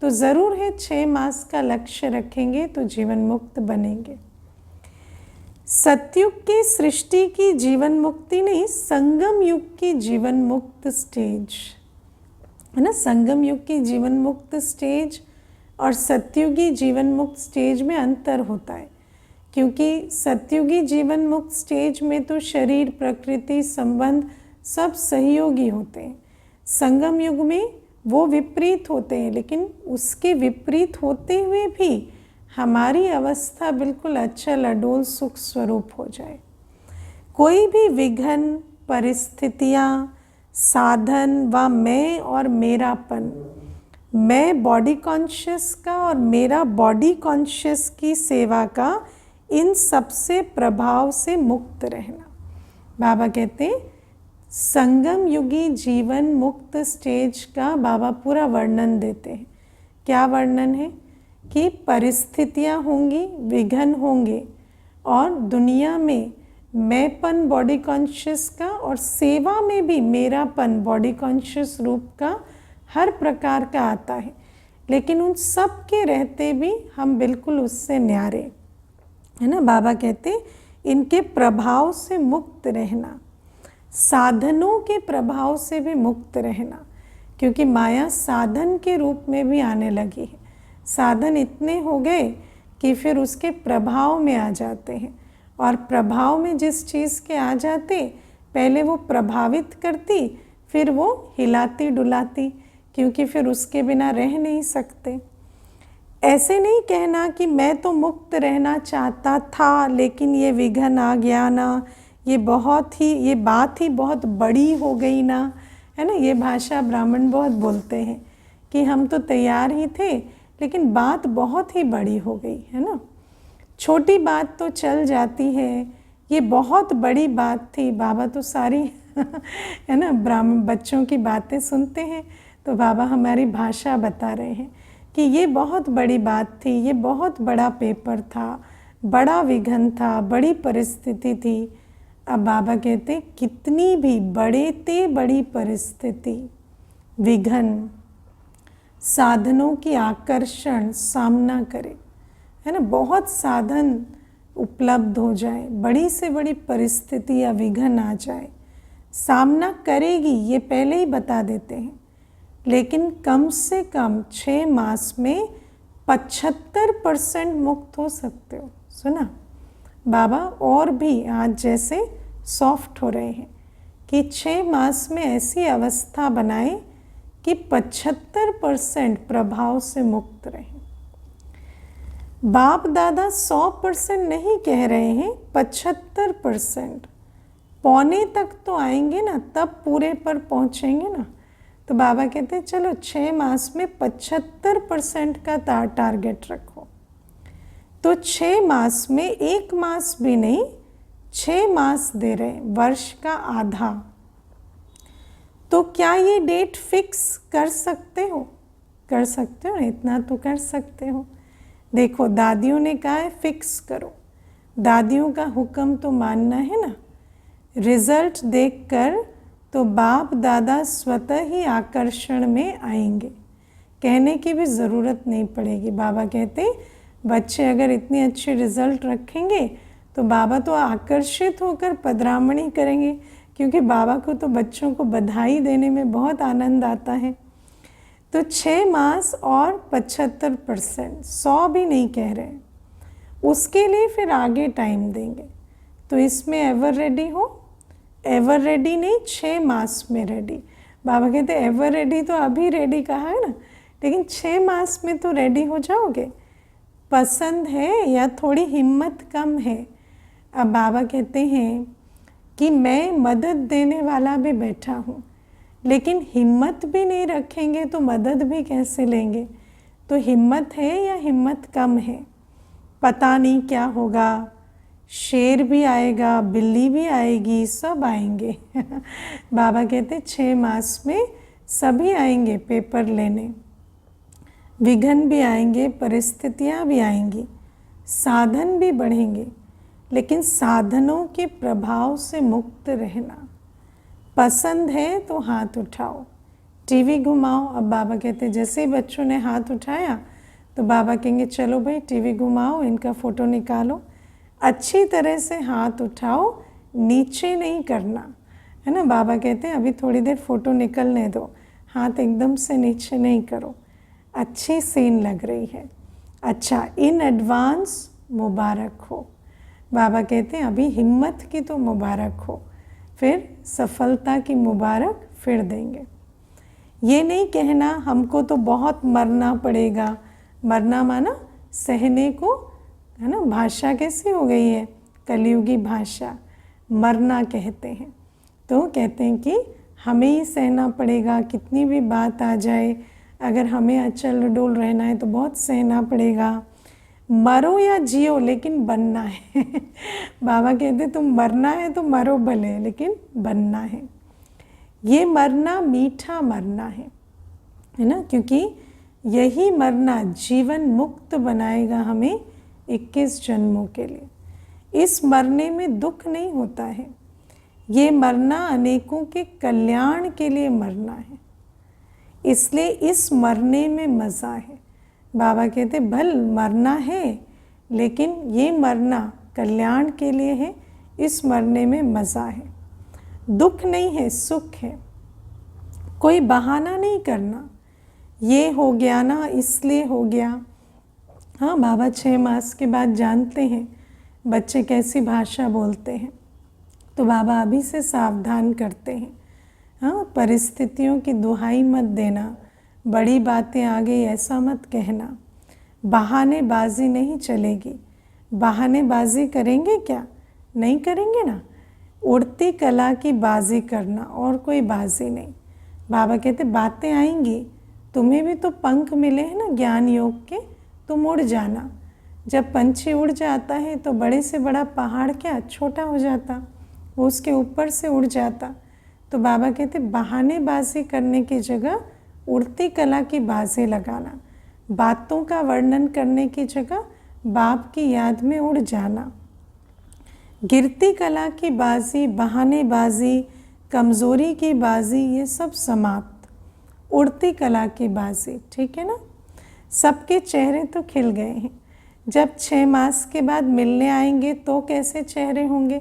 तो ज़रूर है 6 मास का लक्ष्य रखेंगे तो जीवन मुक्त बनेंगे। सतयुग की सृष्टि की जीवन मुक्ति नहीं, संगम युग की जीवन मुक्त स्टेज है ना। संगम युग की जीवन मुक्त स्टेज और सतयुगी जीवन मुक्त स्टेज में अंतर होता है, क्योंकि सतयुगी जीवन मुक्त स्टेज में तो शरीर, प्रकृति, संबंध सब सहयोगी होते हैं। संगम युग में वो विपरीत होते हैं, लेकिन उसके विपरीत होते हुए भी हमारी अवस्था बिल्कुल अचल अडोल सुख स्वरूप हो जाए। कोई भी विघ्न, परिस्थितियाँ, साधन व मैं और मेरापन, मैं बॉडी कॉन्शियस का और मेरा बॉडी कॉन्शियस की सेवा का, इन सबसे प्रभाव से मुक्त रहना। बाबा कहते हैं संगम युगी जीवन मुक्त स्टेज का बाबा पूरा वर्णन देते हैं। क्या वर्णन है कि परिस्थितियाँ होंगी, विघ्न होंगे और दुनिया में मैंपन बॉडी कॉन्शियस का और सेवा में भी मेरापन बॉडी कॉन्शियस रूप का हर प्रकार का आता है, लेकिन उन सब के रहते भी हम बिल्कुल उससे न्यारे है ना। बाबा कहते इनके प्रभाव से मुक्त रहना, साधनों के प्रभाव से भी मुक्त रहना, क्योंकि माया साधन के रूप में भी आने लगी है। साधन इतने हो गए कि फिर उसके प्रभाव में आ जाते हैं, और प्रभाव में जिस चीज़ के आ जाते, पहले वो प्रभावित करती, फिर वो हिलाती डुलाती, क्योंकि फिर उसके बिना रह नहीं सकते। ऐसे नहीं कहना कि मैं तो मुक्त रहना चाहता था लेकिन ये विघ्न आ गया ना, ये बात ही बहुत बड़ी हो गई ना, है ना। ये भाषा ब्राह्मण बहुत बोलते हैं कि हम तो तैयार ही थे लेकिन बात बहुत ही बड़ी हो गई, है ना। छोटी बात तो चल जाती है, ये बहुत बड़ी बात थी। बाबा तो सारी है ना ब्राह्मण बच्चों की बातें सुनते हैं, तो बाबा हमारी भाषा बता रहे हैं कि ये बहुत बड़ी बात थी, ये बहुत बड़ा पेपर था, बड़ा विघ्न था, बड़ी परिस्थिति थी। अब बाबा कहते कितनी भी बड़ी परिस्थिति, विघ्न, साधनों की आकर्षण सामना करे, है ना। बहुत साधन उपलब्ध हो जाए, बड़ी से बड़ी परिस्थिति या विघ्न आ जाए, सामना करेगी, ये पहले ही बता देते हैं। लेकिन कम से कम 6 मास में 75% मुक्त हो सकते हो। सुना बाबा और भी आज जैसे सॉफ्ट हो रहे हैं कि 6 मास में ऐसी अवस्था बनाए कि 75% प्रभाव से मुक्त रहे। बाप दादा 100% नहीं कह रहे हैं, 75%, पौने तक तो आएंगे ना, तब पूरे पर पहुंचेंगे ना। तो बाबा कहते हैं चलो 6 मास में 75% का टारगेट रखो। तो 6 मास में 1 मास भी नहीं, 6 मास दे रहे, वर्ष का आधा। तो क्या ये डेट फिक्स कर सकते हो? कर सकते हो, इतना तो कर सकते हो। देखो दादियों ने कहा है फिक्स करो, दादियों का हुक्म तो मानना है ना। रिजल्ट देखकर तो बाप दादा स्वतः ही आकर्षण में आएंगे, कहने की भी ज़रूरत नहीं पड़ेगी। बाबा कहते बच्चे अगर इतनी अच्छी रिजल्ट रखेंगे तो बाबा तो आकर्षित होकर पधरामणी करेंगे, क्योंकि बाबा को तो बच्चों को बधाई देने में बहुत आनंद आता है। तो 6 मास और 75%, 100 भी नहीं कह रहे, उसके लिए फिर आगे टाइम देंगे। तो इसमें एवर रेडी हो, एवर रेडी नहीं, 6 मास में रेडी। बाबा कहते एवर रेडी तो अभी रेडी कहा है ना, लेकिन 6 मास में तो रेडी हो जाओगे। पसंद है या थोड़ी हिम्मत कम है? अब बाबा कहते हैं कि मैं मदद देने वाला भी बैठा हूँ, लेकिन हिम्मत भी नहीं रखेंगे तो मदद भी कैसे लेंगे। तो हिम्मत है या हिम्मत कम है? पता नहीं क्या होगा, शेर भी आएगा, बिल्ली भी आएगी, सब आएंगे। बाबा कहते 6 मास में सभी आएंगे पेपर लेने, विघ्न भी आएंगे, परिस्थितियाँ भी आएंगी, साधन भी बढ़ेंगे, लेकिन साधनों के प्रभाव से मुक्त रहना। पसंद है तो हाथ उठाओ, टीवी घुमाओ। अब बाबा कहते जैसे ही बच्चों ने हाथ उठाया तो बाबा कहेंगे चलो भाई टीवी घुमाओ, इनका फ़ोटो निकालो। अच्छी तरह से हाथ उठाओ, नीचे नहीं करना, है ना। बाबा कहते हैं अभी थोड़ी देर फ़ोटो निकलने दो, हाथ एकदम से नीचे नहीं करो। अच्छी सीन लग रही है। अच्छा, इन एडवांस मुबारक हो। बाबा कहते हैं अभी हिम्मत की तो मुबारक हो, फिर सफलता की मुबारक फिर देंगे। ये नहीं कहना हमको तो बहुत मरना पड़ेगा। मरना माना सहने को, है ना। भाषा कैसी हो गई है, कलयुगी भाषा, मरना कहते हैं। तो कहते हैं कि हमें ही सहना पड़ेगा, कितनी भी बात आ जाए, अगर हमें अचल डोल रहना है तो बहुत सहना पड़ेगा। मरो या जियो लेकिन बनना है। बाबा कहते तुम मरना है तो मरो भले, लेकिन बनना है। ये मरना मीठा मरना है ना, क्योंकि यही मरना जीवन मुक्त बनाएगा हमें 21 जन्मों के लिए। इस मरने में दुख नहीं होता है, ये मरना अनेकों के कल्याण के लिए मरना है, इसलिए इस मरने में मज़ा है। बाबा कहते भल मरना है, लेकिन ये मरना कल्याण के लिए है, इस मरने में मज़ा है। दुख नहीं है, सुख है। कोई बहाना नहीं करना, ये हो गया ना इसलिए हो गया। हाँ, बाबा 6 मास के बाद जानते हैं बच्चे कैसी भाषा बोलते हैं, तो बाबा अभी से सावधान करते हैं। हाँ, परिस्थितियों की दुहाई मत देना, बड़ी बातें आ गई ऐसा मत कहना। बहानेबाजी नहीं चलेगी। बहानेबाजी करेंगे क्या, नहीं करेंगे ना। उड़ती कला की बाजी करना, और कोई बाजी नहीं। बाबा कहते बातें आएंगी, तुम्हें भी तो पंख मिले हैं ना ज्ञान योग के, तुम उड़ जाना। जब पंछी उड़ जाता है तो बड़े से बड़ा पहाड़ क्या छोटा हो जाता, वो उसके ऊपर से उड़ जाता। तो बाबा कहते बहानेबाजी करने की जगह उड़ती कला की बाजी लगाना, बातों का वर्णन करने की जगह बाप की याद में उड़ जाना। गिरती कला की बाजी, बहानेबाजी, कमज़ोरी की बाजी, ये सब समाप्त। उड़ती कला की बाजी, ठीक है ना। सबके चेहरे तो खिल गए हैं। जब 6 मास के बाद मिलने आएंगे तो कैसे चेहरे होंगे।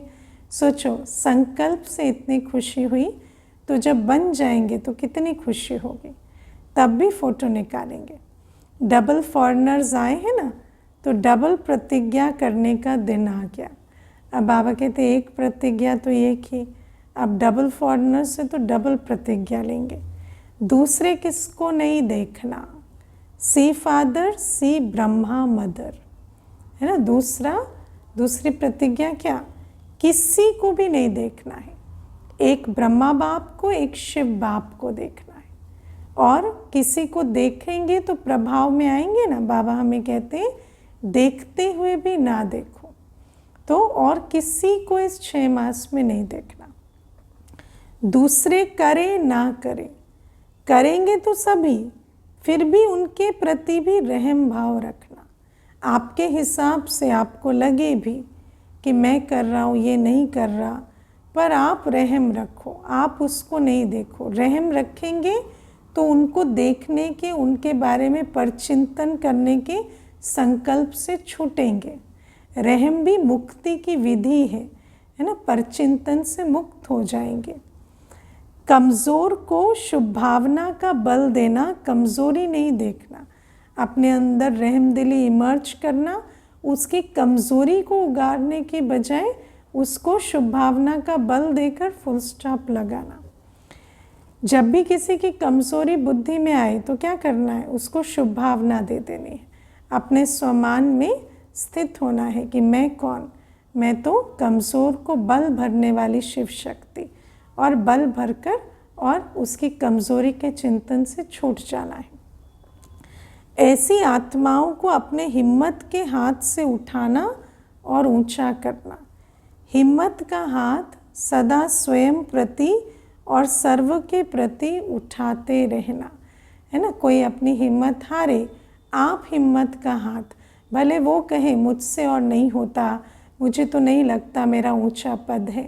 सोचो, संकल्प से इतनी खुशी हुई, तो जब बन जाएंगे तो कितनी खुशी होगी। तब भी फ़ोटो निकालेंगे। डबल फॉरेनर्स आए हैं ना, तो डबल प्रतिज्ञा करने का दिन आ गया। अब बाबा कहते एक प्रतिज्ञा तो एक ही, अब डबल फॉरेनर्स से तो डबल प्रतिज्ञा लेंगे। दूसरे किसको नहीं देखना, सी फादर सी ब्रह्मा मदर, है ना। दूसरी प्रतिज्ञा क्या, किसी को भी नहीं देखना है। एक ब्रह्मा बाप को, एक शिव बाप को देखना है। और किसी को देखेंगे तो प्रभाव में आएंगे ना। बाबा हमें कहते हैं देखते हुए भी ना देखो, तो और किसी को इस 6 मास में नहीं देखना। दूसरे करे ना करे, करेंगे तो सभी, फिर भी उनके प्रति भी रहम भाव रखना। आपके हिसाब से आपको लगे भी कि मैं कर रहा हूँ, ये नहीं कर रहा, पर आप रहम रखो, आप उसको नहीं देखो। रहम रखेंगे तो उनको देखने के, उनके बारे में परचिंतन करने के संकल्प से छूटेंगे। रहम भी मुक्ति की विधि है ना, परचिंतन से मुक्त हो जाएंगे। कमज़ोर को शुभ भावना का बल देना, कमज़ोरी नहीं देखना। अपने अंदर रहमदिली इमर्ज करना, उसकी कमज़ोरी को उगारने के बजाय उसको शुभ भावना का बल देकर फुल स्टॉप लगाना। जब भी किसी की कमज़ोरी बुद्धि में आए तो क्या करना है, उसको शुभ भावना दे देनी है। अपने स्वमान में स्थित होना है कि मैं कौन, मैं तो कमज़ोर को बल भरने वाली शिव शक्ति, और बल भरकर और उसकी कमज़ोरी के चिंतन से छूट जाना है। ऐसी आत्माओं को अपने हिम्मत के हाथ से उठाना और ऊंचा करना। हिम्मत का हाथ सदा स्वयं प्रति और सर्व के प्रति उठाते रहना, है ना। कोई अपनी हिम्मत हारे, आप हिम्मत का हाथ, भले वो कहे मुझसे और नहीं होता, मुझे तो नहीं लगता मेरा ऊंचा पद है,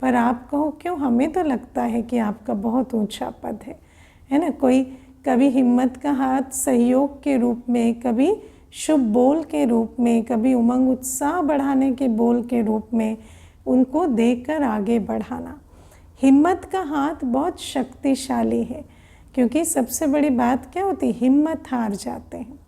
पर आप कहो क्यों, हमें तो लगता है कि आपका बहुत ऊंचा पद है है ना। कोई कभी हिम्मत का हाथ सहयोग के रूप में, कभी शुभ बोल के रूप में, कभी उमंग उत्साह बढ़ाने के बोल के रूप में उनको देकर आगे बढ़ाना। हिम्मत का हाथ बहुत शक्तिशाली है, क्योंकि सबसे बड़ी बात क्या होती है, हिम्मत हार जाते हैं।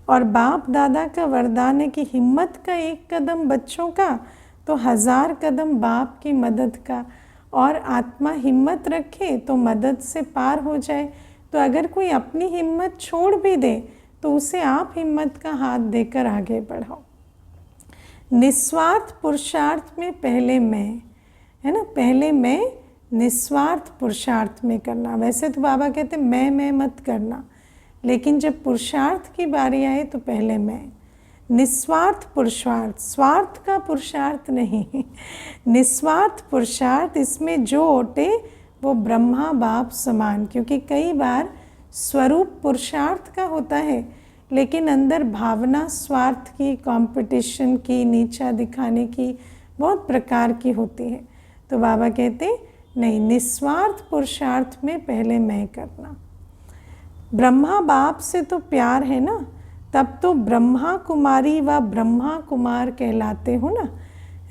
और बाप दादा का वरदान है कि हिम्मत का एक कदम बच्चों का तो 1000 कदम बाप की मदद का। और आत्मा हिम्मत रखे तो मदद से पार हो जाए। तो अगर कोई अपनी हिम्मत छोड़ भी दे तो उसे आप हिम्मत का हाथ देकर आगे बढ़ाओ। निस्वार्थ पुरुषार्थ में पहले मैं, है ना, पहले मैं निस्वार्थ पुरुषार्थ में करना। वैसे तो बाबा कहते मैं मत करना, लेकिन जब पुरुषार्थ की बारी आए तो पहले मैं। निस्वार्थ पुरुषार्थ, स्वार्थ का पुरुषार्थ नहीं, निस्वार्थ पुरुषार्थ। इसमें जो ओटे वो ब्रह्मा बाप समान, क्योंकि कई बार स्वरूप पुरुषार्थ का होता है लेकिन अंदर भावना स्वार्थ की, कंपटीशन की, नीचा दिखाने की बहुत प्रकार की होती है। तो बाबा कहते नहीं, निस्वार्थ पुरुषार्थ में पहले मैं करना। ब्रह्मा बाप से तो प्यार है ना, तब तो ब्रह्मा कुमारी व ब्रह्मा कुमार कहलाते हो ना,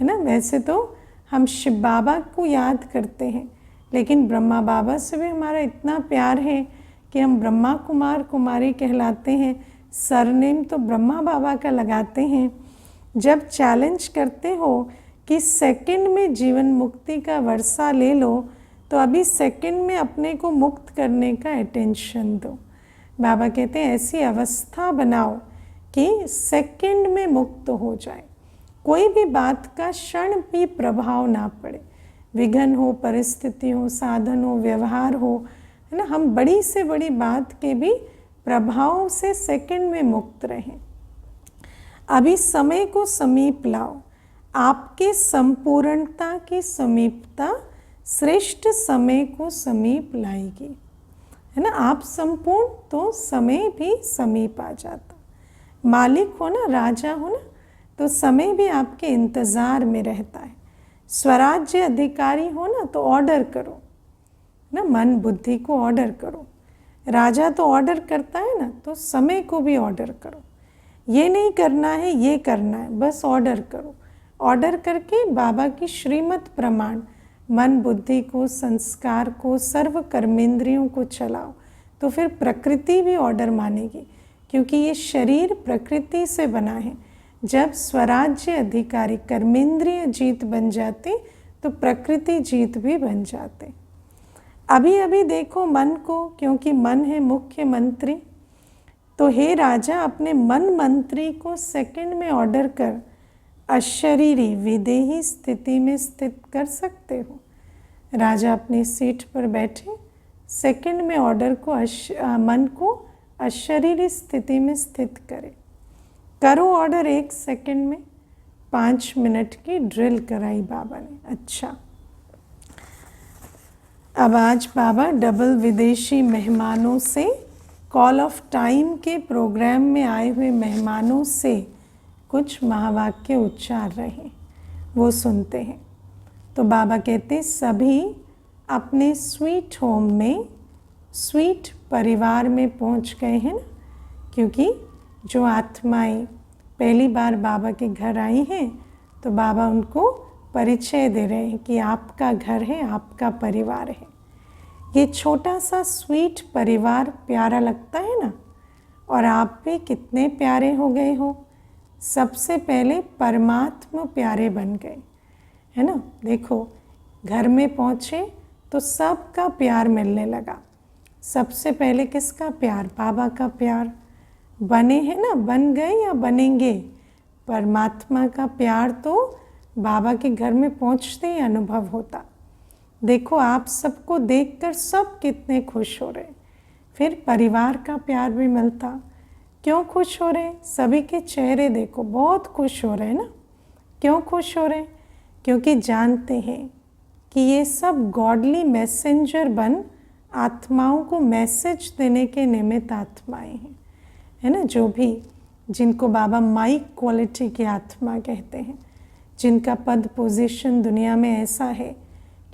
है ना। वैसे तो हम शिव बाबा को याद करते हैं, लेकिन ब्रह्मा बाबा से भी हमारा इतना प्यार है कि हम ब्रह्मा कुमार कुमारी कहलाते हैं। सरनेम तो ब्रह्मा बाबा का लगाते हैं। जब चैलेंज करते हो कि सेकंड में जीवन मुक्ति का वर्षा ले लो, तो अभी सेकंड में अपने को मुक्त करने का अटेंशन दो। बाबा कहते हैं ऐसी अवस्था बनाओ कि सेकंड में मुक्त हो जाए, कोई भी बात का क्षण भी प्रभाव ना पड़े। विघ्न हो, परिस्थिति हो, साधन हो, व्यवहार हो, है ना, हम बड़ी से बड़ी बात के भी प्रभाव से सेकंड में मुक्त रहें। अभी समय को समीप लाओ, आपके संपूर्णता की समीपता श्रेष्ठ समय को समीप लाएगी, है ना। आप संपूर्ण तो समय भी समीप आ जाता। मालिक हो ना, राजा हो ना, तो समय भी आपके इंतज़ार में रहता है। स्वराज्य अधिकारी हो ना तो ऑर्डर करो ना, मन बुद्धि को ऑर्डर करो। राजा तो ऑर्डर करता है ना, तो समय को भी ऑर्डर करो। ये नहीं करना है, ये करना है, बस ऑर्डर करो। ऑर्डर करके बाबा की श्रीमत प्रमाण मन बुद्धि को, संस्कार को, सर्व कर्मेंद्रियों को चलाओ, तो फिर प्रकृति भी ऑर्डर मानेगी, क्योंकि ये शरीर प्रकृति से बना है। जब स्वराज्य अधिकारी कर्मेंद्रिय जीत बन जाते तो प्रकृति जीत भी बन जाते। अभी अभी देखो मन को, क्योंकि मन है मुख्य मंत्री। तो हे राजा, अपने मन मंत्री को सेकंड में ऑर्डर कर अशरीरी विदेही स्थिति में स्थित कर सकते हो। राजा अपनी सीट पर बैठे, सेकंड में ऑर्डर को मन को अशरीरी स्थिति में स्थित करे। करो ऑर्डर 1 सेकंड में। 5 मिनट की ड्रिल कराई बाबा ने। अच्छा, अब आज बाबा डबल विदेशी मेहमानों से, कॉल ऑफ टाइम के प्रोग्राम में आए हुए मेहमानों से कुछ महावाक्य उच्चार रहे, वो सुनते हैं। तो बाबा कहते सभी अपने स्वीट होम में, स्वीट परिवार में पहुंच गए हैं ना, क्योंकि जो आत्माएं पहली बार बाबा के घर आई हैं तो बाबा उनको परिचय दे रहे हैं कि आपका घर है, आपका परिवार है। ये छोटा सा स्वीट परिवार प्यारा लगता है ना, और आप भी कितने प्यारे हो गए हो। सबसे पहले परमात्मा प्यारे बन गए, है ना। देखो, घर में पहुँचे तो सबका प्यार मिलने लगा। सबसे पहले किसका प्यार? बाबा का प्यार। बने हैं ना, बन गए या बनेंगे? परमात्मा का प्यार तो बाबा के घर में पहुंचते ही अनुभव होता। देखो, आप सबको देखकर सब कितने खुश हो रहे। फिर परिवार का प्यार भी मिलता। क्यों खुश हो रहे? सभी के चेहरे देखो, बहुत खुश हो रहे हैं ना। क्यों खुश हो रहे? क्योंकि जानते हैं कि ये सब गॉडली मैसेंजर बन आत्माओं को मैसेज देने के निमित्त आत्माएं हैं, है ना। जो भी, जिनको बाबा माइक क्वालिटी की आत्मा कहते हैं, जिनका पद पोजीशन दुनिया में ऐसा है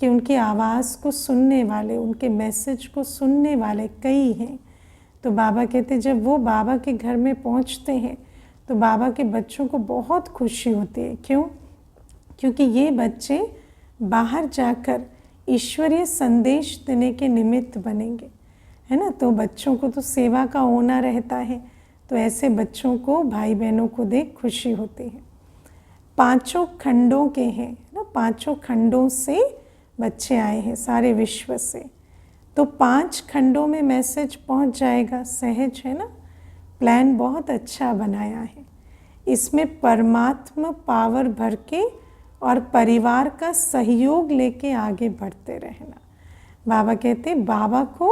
कि उनकी आवाज़ को सुनने वाले, उनके मैसेज को सुनने वाले कई हैं। तो बाबा कहते जब वो बाबा के घर में पहुंचते हैं तो बाबा के बच्चों को बहुत खुशी होती है। क्यों? क्योंकि ये बच्चे बाहर जाकर ईश्वरीय संदेश देने के निमित्त बनेंगे, है ना। तो बच्चों को तो सेवा का होना रहता है, तो ऐसे बच्चों को, भाई बहनों को देख खुशी होती है। 5 खंडों के हैं ना, 5 खंडों से बच्चे आए हैं सारे विश्व से, तो 5 खंडों में मैसेज पहुंच जाएगा, सहज है ना। प्लान बहुत अच्छा बनाया है। इसमें परमात्मा पावर भर के और परिवार का सहयोग लेके आगे बढ़ते रहना। बाबा कहते बाबा को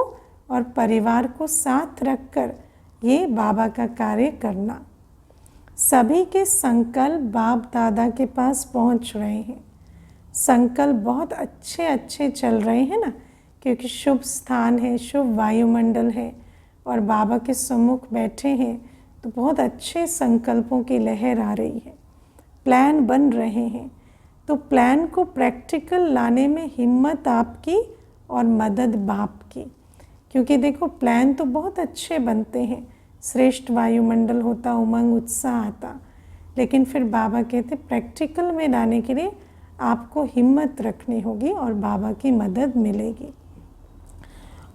और परिवार को साथ रखकर ये बाबा का कार्य करना। सभी के संकल्प बाप दादा के पास पहुंच रहे हैं। संकल्प बहुत अच्छे अच्छे चल रहे हैं ना, क्योंकि शुभ स्थान है, शुभ वायुमंडल है और बाबा के सम्मुख बैठे हैं, तो बहुत अच्छे संकल्पों की लहर आ रही है। प्लान बन रहे हैं, तो प्लान को प्रैक्टिकल लाने में हिम्मत आपकी और मदद बाप की। क्योंकि देखो प्लान तो बहुत अच्छे बनते हैं, श्रेष्ठ वायुमंडल होता, उमंग उत्साह आता, लेकिन फिर बाबा कहते प्रैक्टिकल में लाने के लिए आपको हिम्मत रखनी होगी और बाबा की मदद मिलेगी।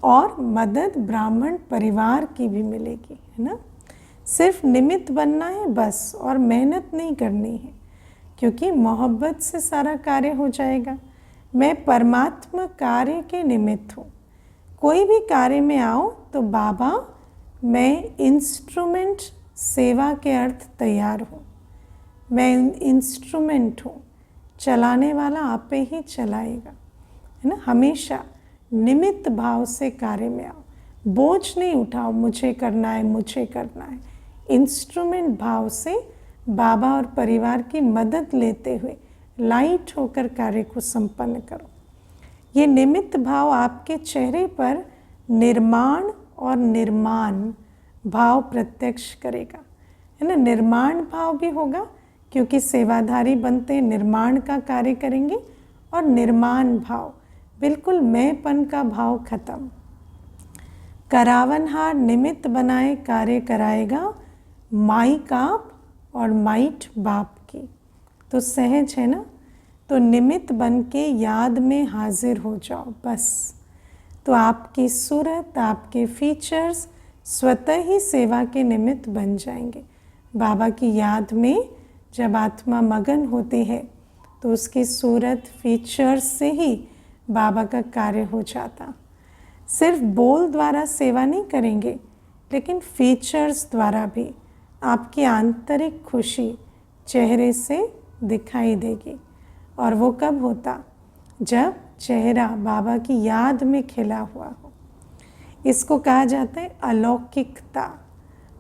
और मदद ब्राह्मण परिवार की भी मिलेगी, है ना। सिर्फ निमित्त बनना है बस, और मेहनत नहीं करनी है, क्योंकि मोहब्बत से सारा कार्य हो जाएगा। मैं परमात्मा कार्य के निमित्त हूँ। कोई भी कार्य में आओ तो बाबा मैं इंस्ट्रूमेंट, सेवा के अर्थ तैयार हूँ। मैं इंस्ट्रूमेंट हूँ, चलाने वाला आपे ही चलाएगा, है ना। हमेशा निमित्त भाव से कार्य में आओ, बोझ नहीं उठाओ मुझे करना है, मुझे करना है। इंस्ट्रूमेंट भाव से बाबा और परिवार की मदद लेते हुए लाइट होकर कार्य को संपन्न करो। ये निमित्त भाव आपके चेहरे पर निर्माण और निर्माण भाव प्रत्यक्ष करेगा, है ना। निर्माण भाव भी होगा क्योंकि सेवाधारी बनते निर्माण का कार्य करेंगे, और निर्माण भाव बिल्कुल मैंपन का भाव खत्म। करावनहार निमित्त बनाए कार्य कराएगा, माई काप और माइट बाप की। तो सहज है ना। तो निमित्त बन के याद में हाजिर हो जाओ बस। तो आपकी सूरत, आपके फीचर्स स्वतः ही सेवा के निमित्त बन जाएंगे। बाबा की याद में जब आत्मा मगन होती है तो उसकी सूरत, फीचर्स से ही बाबा का कार्य हो जाता। सिर्फ बोल द्वारा सेवा नहीं करेंगे, लेकिन फीचर्स द्वारा भी आपकी आंतरिक खुशी चेहरे से दिखाई देगी। और वो कब होता? जब चेहरा बाबा की याद में खिला हुआ हो। इसको कहा जाता है अलौकिकता।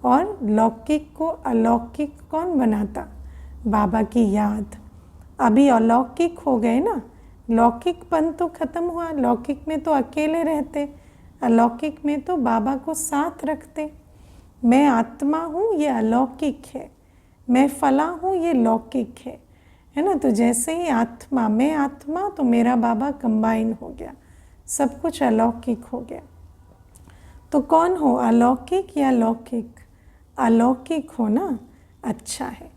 और लौकिक को अलौकिक कौन बनाता? बाबा की याद। अभी अलौकिक हो गए ना, लौकिकपन तो खत्म हुआ। लौकिक में तो अकेले रहते, अलौकिक में तो बाबा को साथ रखते। मैं आत्मा हूँ, ये अलौकिक है। मैं फला हूँ, ये लौकिक है ना। तो जैसे ही आत्मा, मैं आत्मा, तो मेरा बाबा कंबाइन हो गया, सब कुछ अलौकिक हो गया। तो कौन हो, अलौकिक या लौकिक? अलौकिक हो ना, अच्छा है।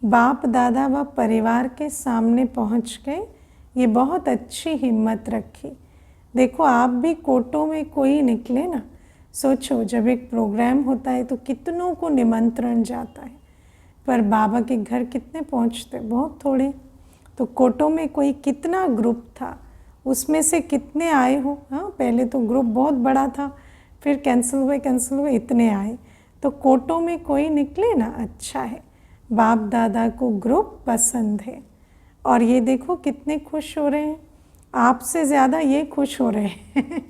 बाप दादा व परिवार के सामने पहुँच गए, ये बहुत अच्छी हिम्मत रखी। देखो आप भी कोटों में कोई निकले ना, सोचो जब एक प्रोग्राम होता है तो कितनों को निमंत्रण जाता है, पर बाबा के घर कितने पहुंचते? बहुत थोड़े। तो कोटों में कोई कितना ग्रुप था, उसमें से कितने आए हो? हाँ, पहले तो ग्रुप बहुत बड़ा था, फिर कैंसिल हुए, इतने आए। तो कोटों में कोई निकले ना, अच्छा है। बाप दादा को ग्रुप पसंद है। और ये देखो कितने खुश हो रहे हैं, आपसे ज़्यादा ये खुश हो रहे हैं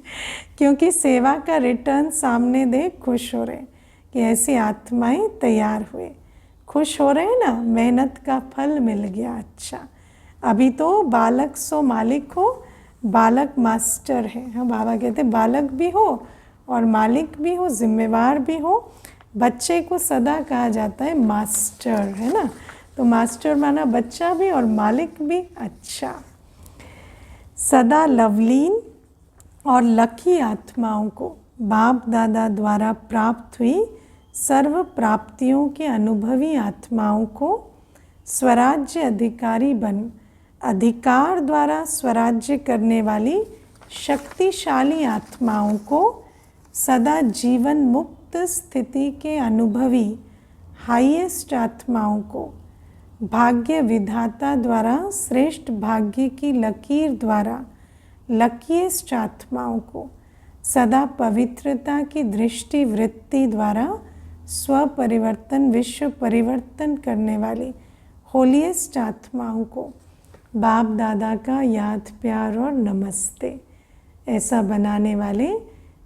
क्योंकि सेवा का रिटर्न सामने देख खुश हो रहे हैं कि ऐसी आत्माएं तैयार हुए। खुश हो रहे हैं ना, मेहनत का फल मिल गया। अच्छा, अभी तो बालक सो मालिक हो, बालक मास्टर है। हाँ, बाबा कहते बालक भी हो और मालिक भी हो, जिम्मेवार भी हो। बच्चे को सदा कहा जाता है मास्टर, है ना। तो मास्टर माना बच्चा भी और मालिक भी। अच्छा, सदा लवलीन और लकी आत्माओं को बाप दादा द्वारा प्राप्त हुई सर्व प्राप्तियों के अनुभवी आत्माओं को स्वराज्य अधिकारी बन अधिकार द्वारा स्वराज्य करने वाली शक्तिशाली आत्माओं को सदा जीवन मुक्त स्थिति के अनुभवी हाईएस्ट आत्माओं को भाग्य विधाता द्वारा श्रेष्ठ भाग्य की लकीर द्वारा लकीएस्ट आत्माओं को सदा पवित्रता की दृष्टि वृत्ति द्वारा स्व परिवर्तन विश्व परिवर्तन करने वाली होलीएस्ट आत्माओं को बाप दादा का याद प्यार और नमस्ते। ऐसा बनाने वाले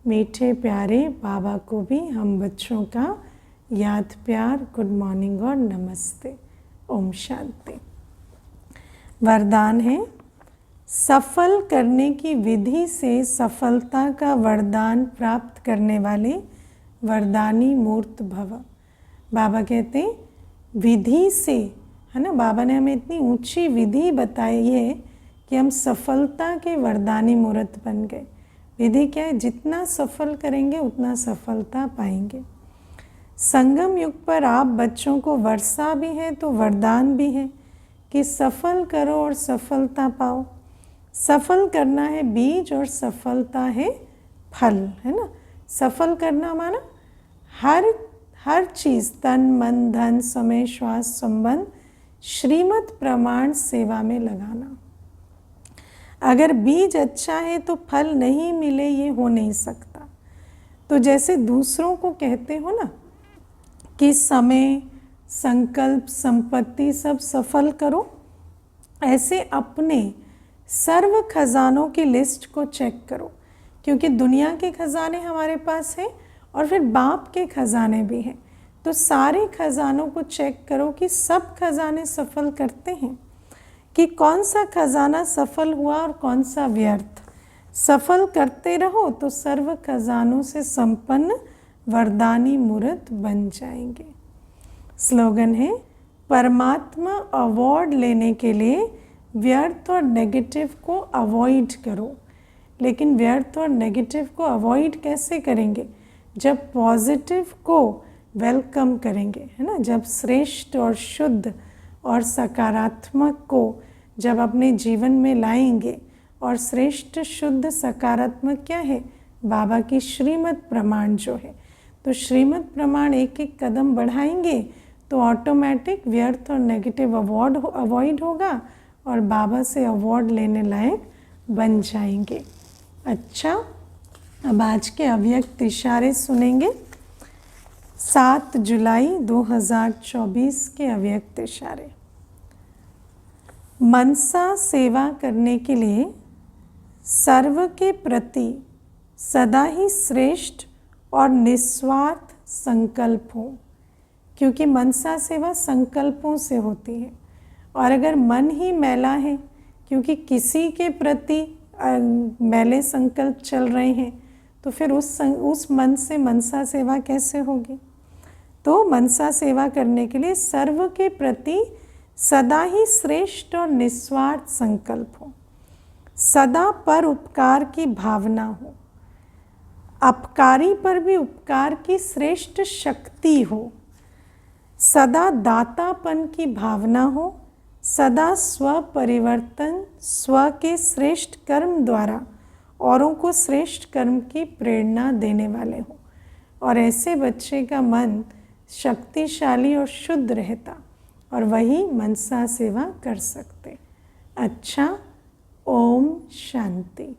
मीठे प्यारे बाबा को भी हम बच्चों का याद प्यार गुड मॉर्निंग और नमस्ते। ओम शांति। वरदान है, सफल करने की विधि से सफलता का वरदान प्राप्त करने वाले वरदानी मूर्त भव। बाबा कहते विधि से, है ना, बाबा ने हमें इतनी ऊंची विधि बताई है कि हम सफलता के वरदानी मूर्त बन गए। विधि क्या है? जितना सफल करेंगे उतना सफलता पाएंगे। संगम युग पर आप बच्चों को वर्षा भी है तो वरदान भी है कि सफल करो और सफलता पाओ। सफल करना है बीज और सफलता है फल, है ना। सफल करना माना हर चीज़ तन मन धन समय श्वास संबंध श्रीमत प्रमाण सेवा में लगाना। अगर बीज अच्छा है तो फल नहीं मिले, ये हो नहीं सकता। तो जैसे दूसरों को कहते हो ना कि समय संकल्प संपत्ति सब सफल करो, ऐसे अपने सर्व खजानों की लिस्ट को चेक करो, क्योंकि दुनिया के खजाने हमारे पास हैं और फिर बाप के खजाने भी हैं। तो सारे खजानों को चेक करो कि सब खजाने सफल करते हैं, कि कौन सा खजाना सफल हुआ और कौन सा व्यर्थ। सफल करते रहो तो सर्व खजानों से संपन्न वरदानी मूर्त बन जाएंगे। स्लोगन है, परमात्मा अवार्ड लेने के लिए व्यर्थ और नेगेटिव को अवॉइड करो। लेकिन व्यर्थ और नेगेटिव को अवॉइड कैसे करेंगे? जब पॉजिटिव को वेलकम करेंगे, है ना। जब श्रेष्ठ और शुद्ध और सकारात्मक को जब अपने जीवन में लाएंगे, और श्रेष्ठ शुद्ध सकारात्मक क्या है? बाबा की श्रीमत प्रमाण जो है। तो श्रीमत प्रमाण एक एक कदम बढ़ाएंगे तो ऑटोमेटिक व्यर्थ और नेगेटिव अवॉइड होगा और बाबा से अवार्ड लेने लायक बन जाएंगे। अच्छा, अब आज के अव्यक्त इशारे सुनेंगे। 7 जुलाई 2024 के अव्यक्त इशारे। मनसा सेवा करने के लिए सर्व के प्रति सदा ही श्रेष्ठ और निस्वार्थ संकल्प हो, क्योंकि मनसा सेवा संकल्पों से होती है। और अगर मन ही मैला है, क्योंकि किसी के प्रति मैले संकल्प चल रहे हैं, तो फिर उस मन से मनसा सेवा कैसे होगी? तो मनसा सेवा करने के लिए सर्व के प्रति सदा ही श्रेष्ठ और निस्वार्थ संकल्प हो, सदा पर उपकार की भावना हो, अपकारी पर भी उपकार की श्रेष्ठ शक्ति हो, सदा दातापन की भावना हो, सदा स्व परिवर्तन स्व के श्रेष्ठ कर्म द्वारा औरों को श्रेष्ठ कर्म की प्रेरणा देने वाले हो। और ऐसे बच्चे का मन शक्तिशाली और शुद्ध रहता और वही मनसा सेवा कर सकते। अच्छा, ओम शांति।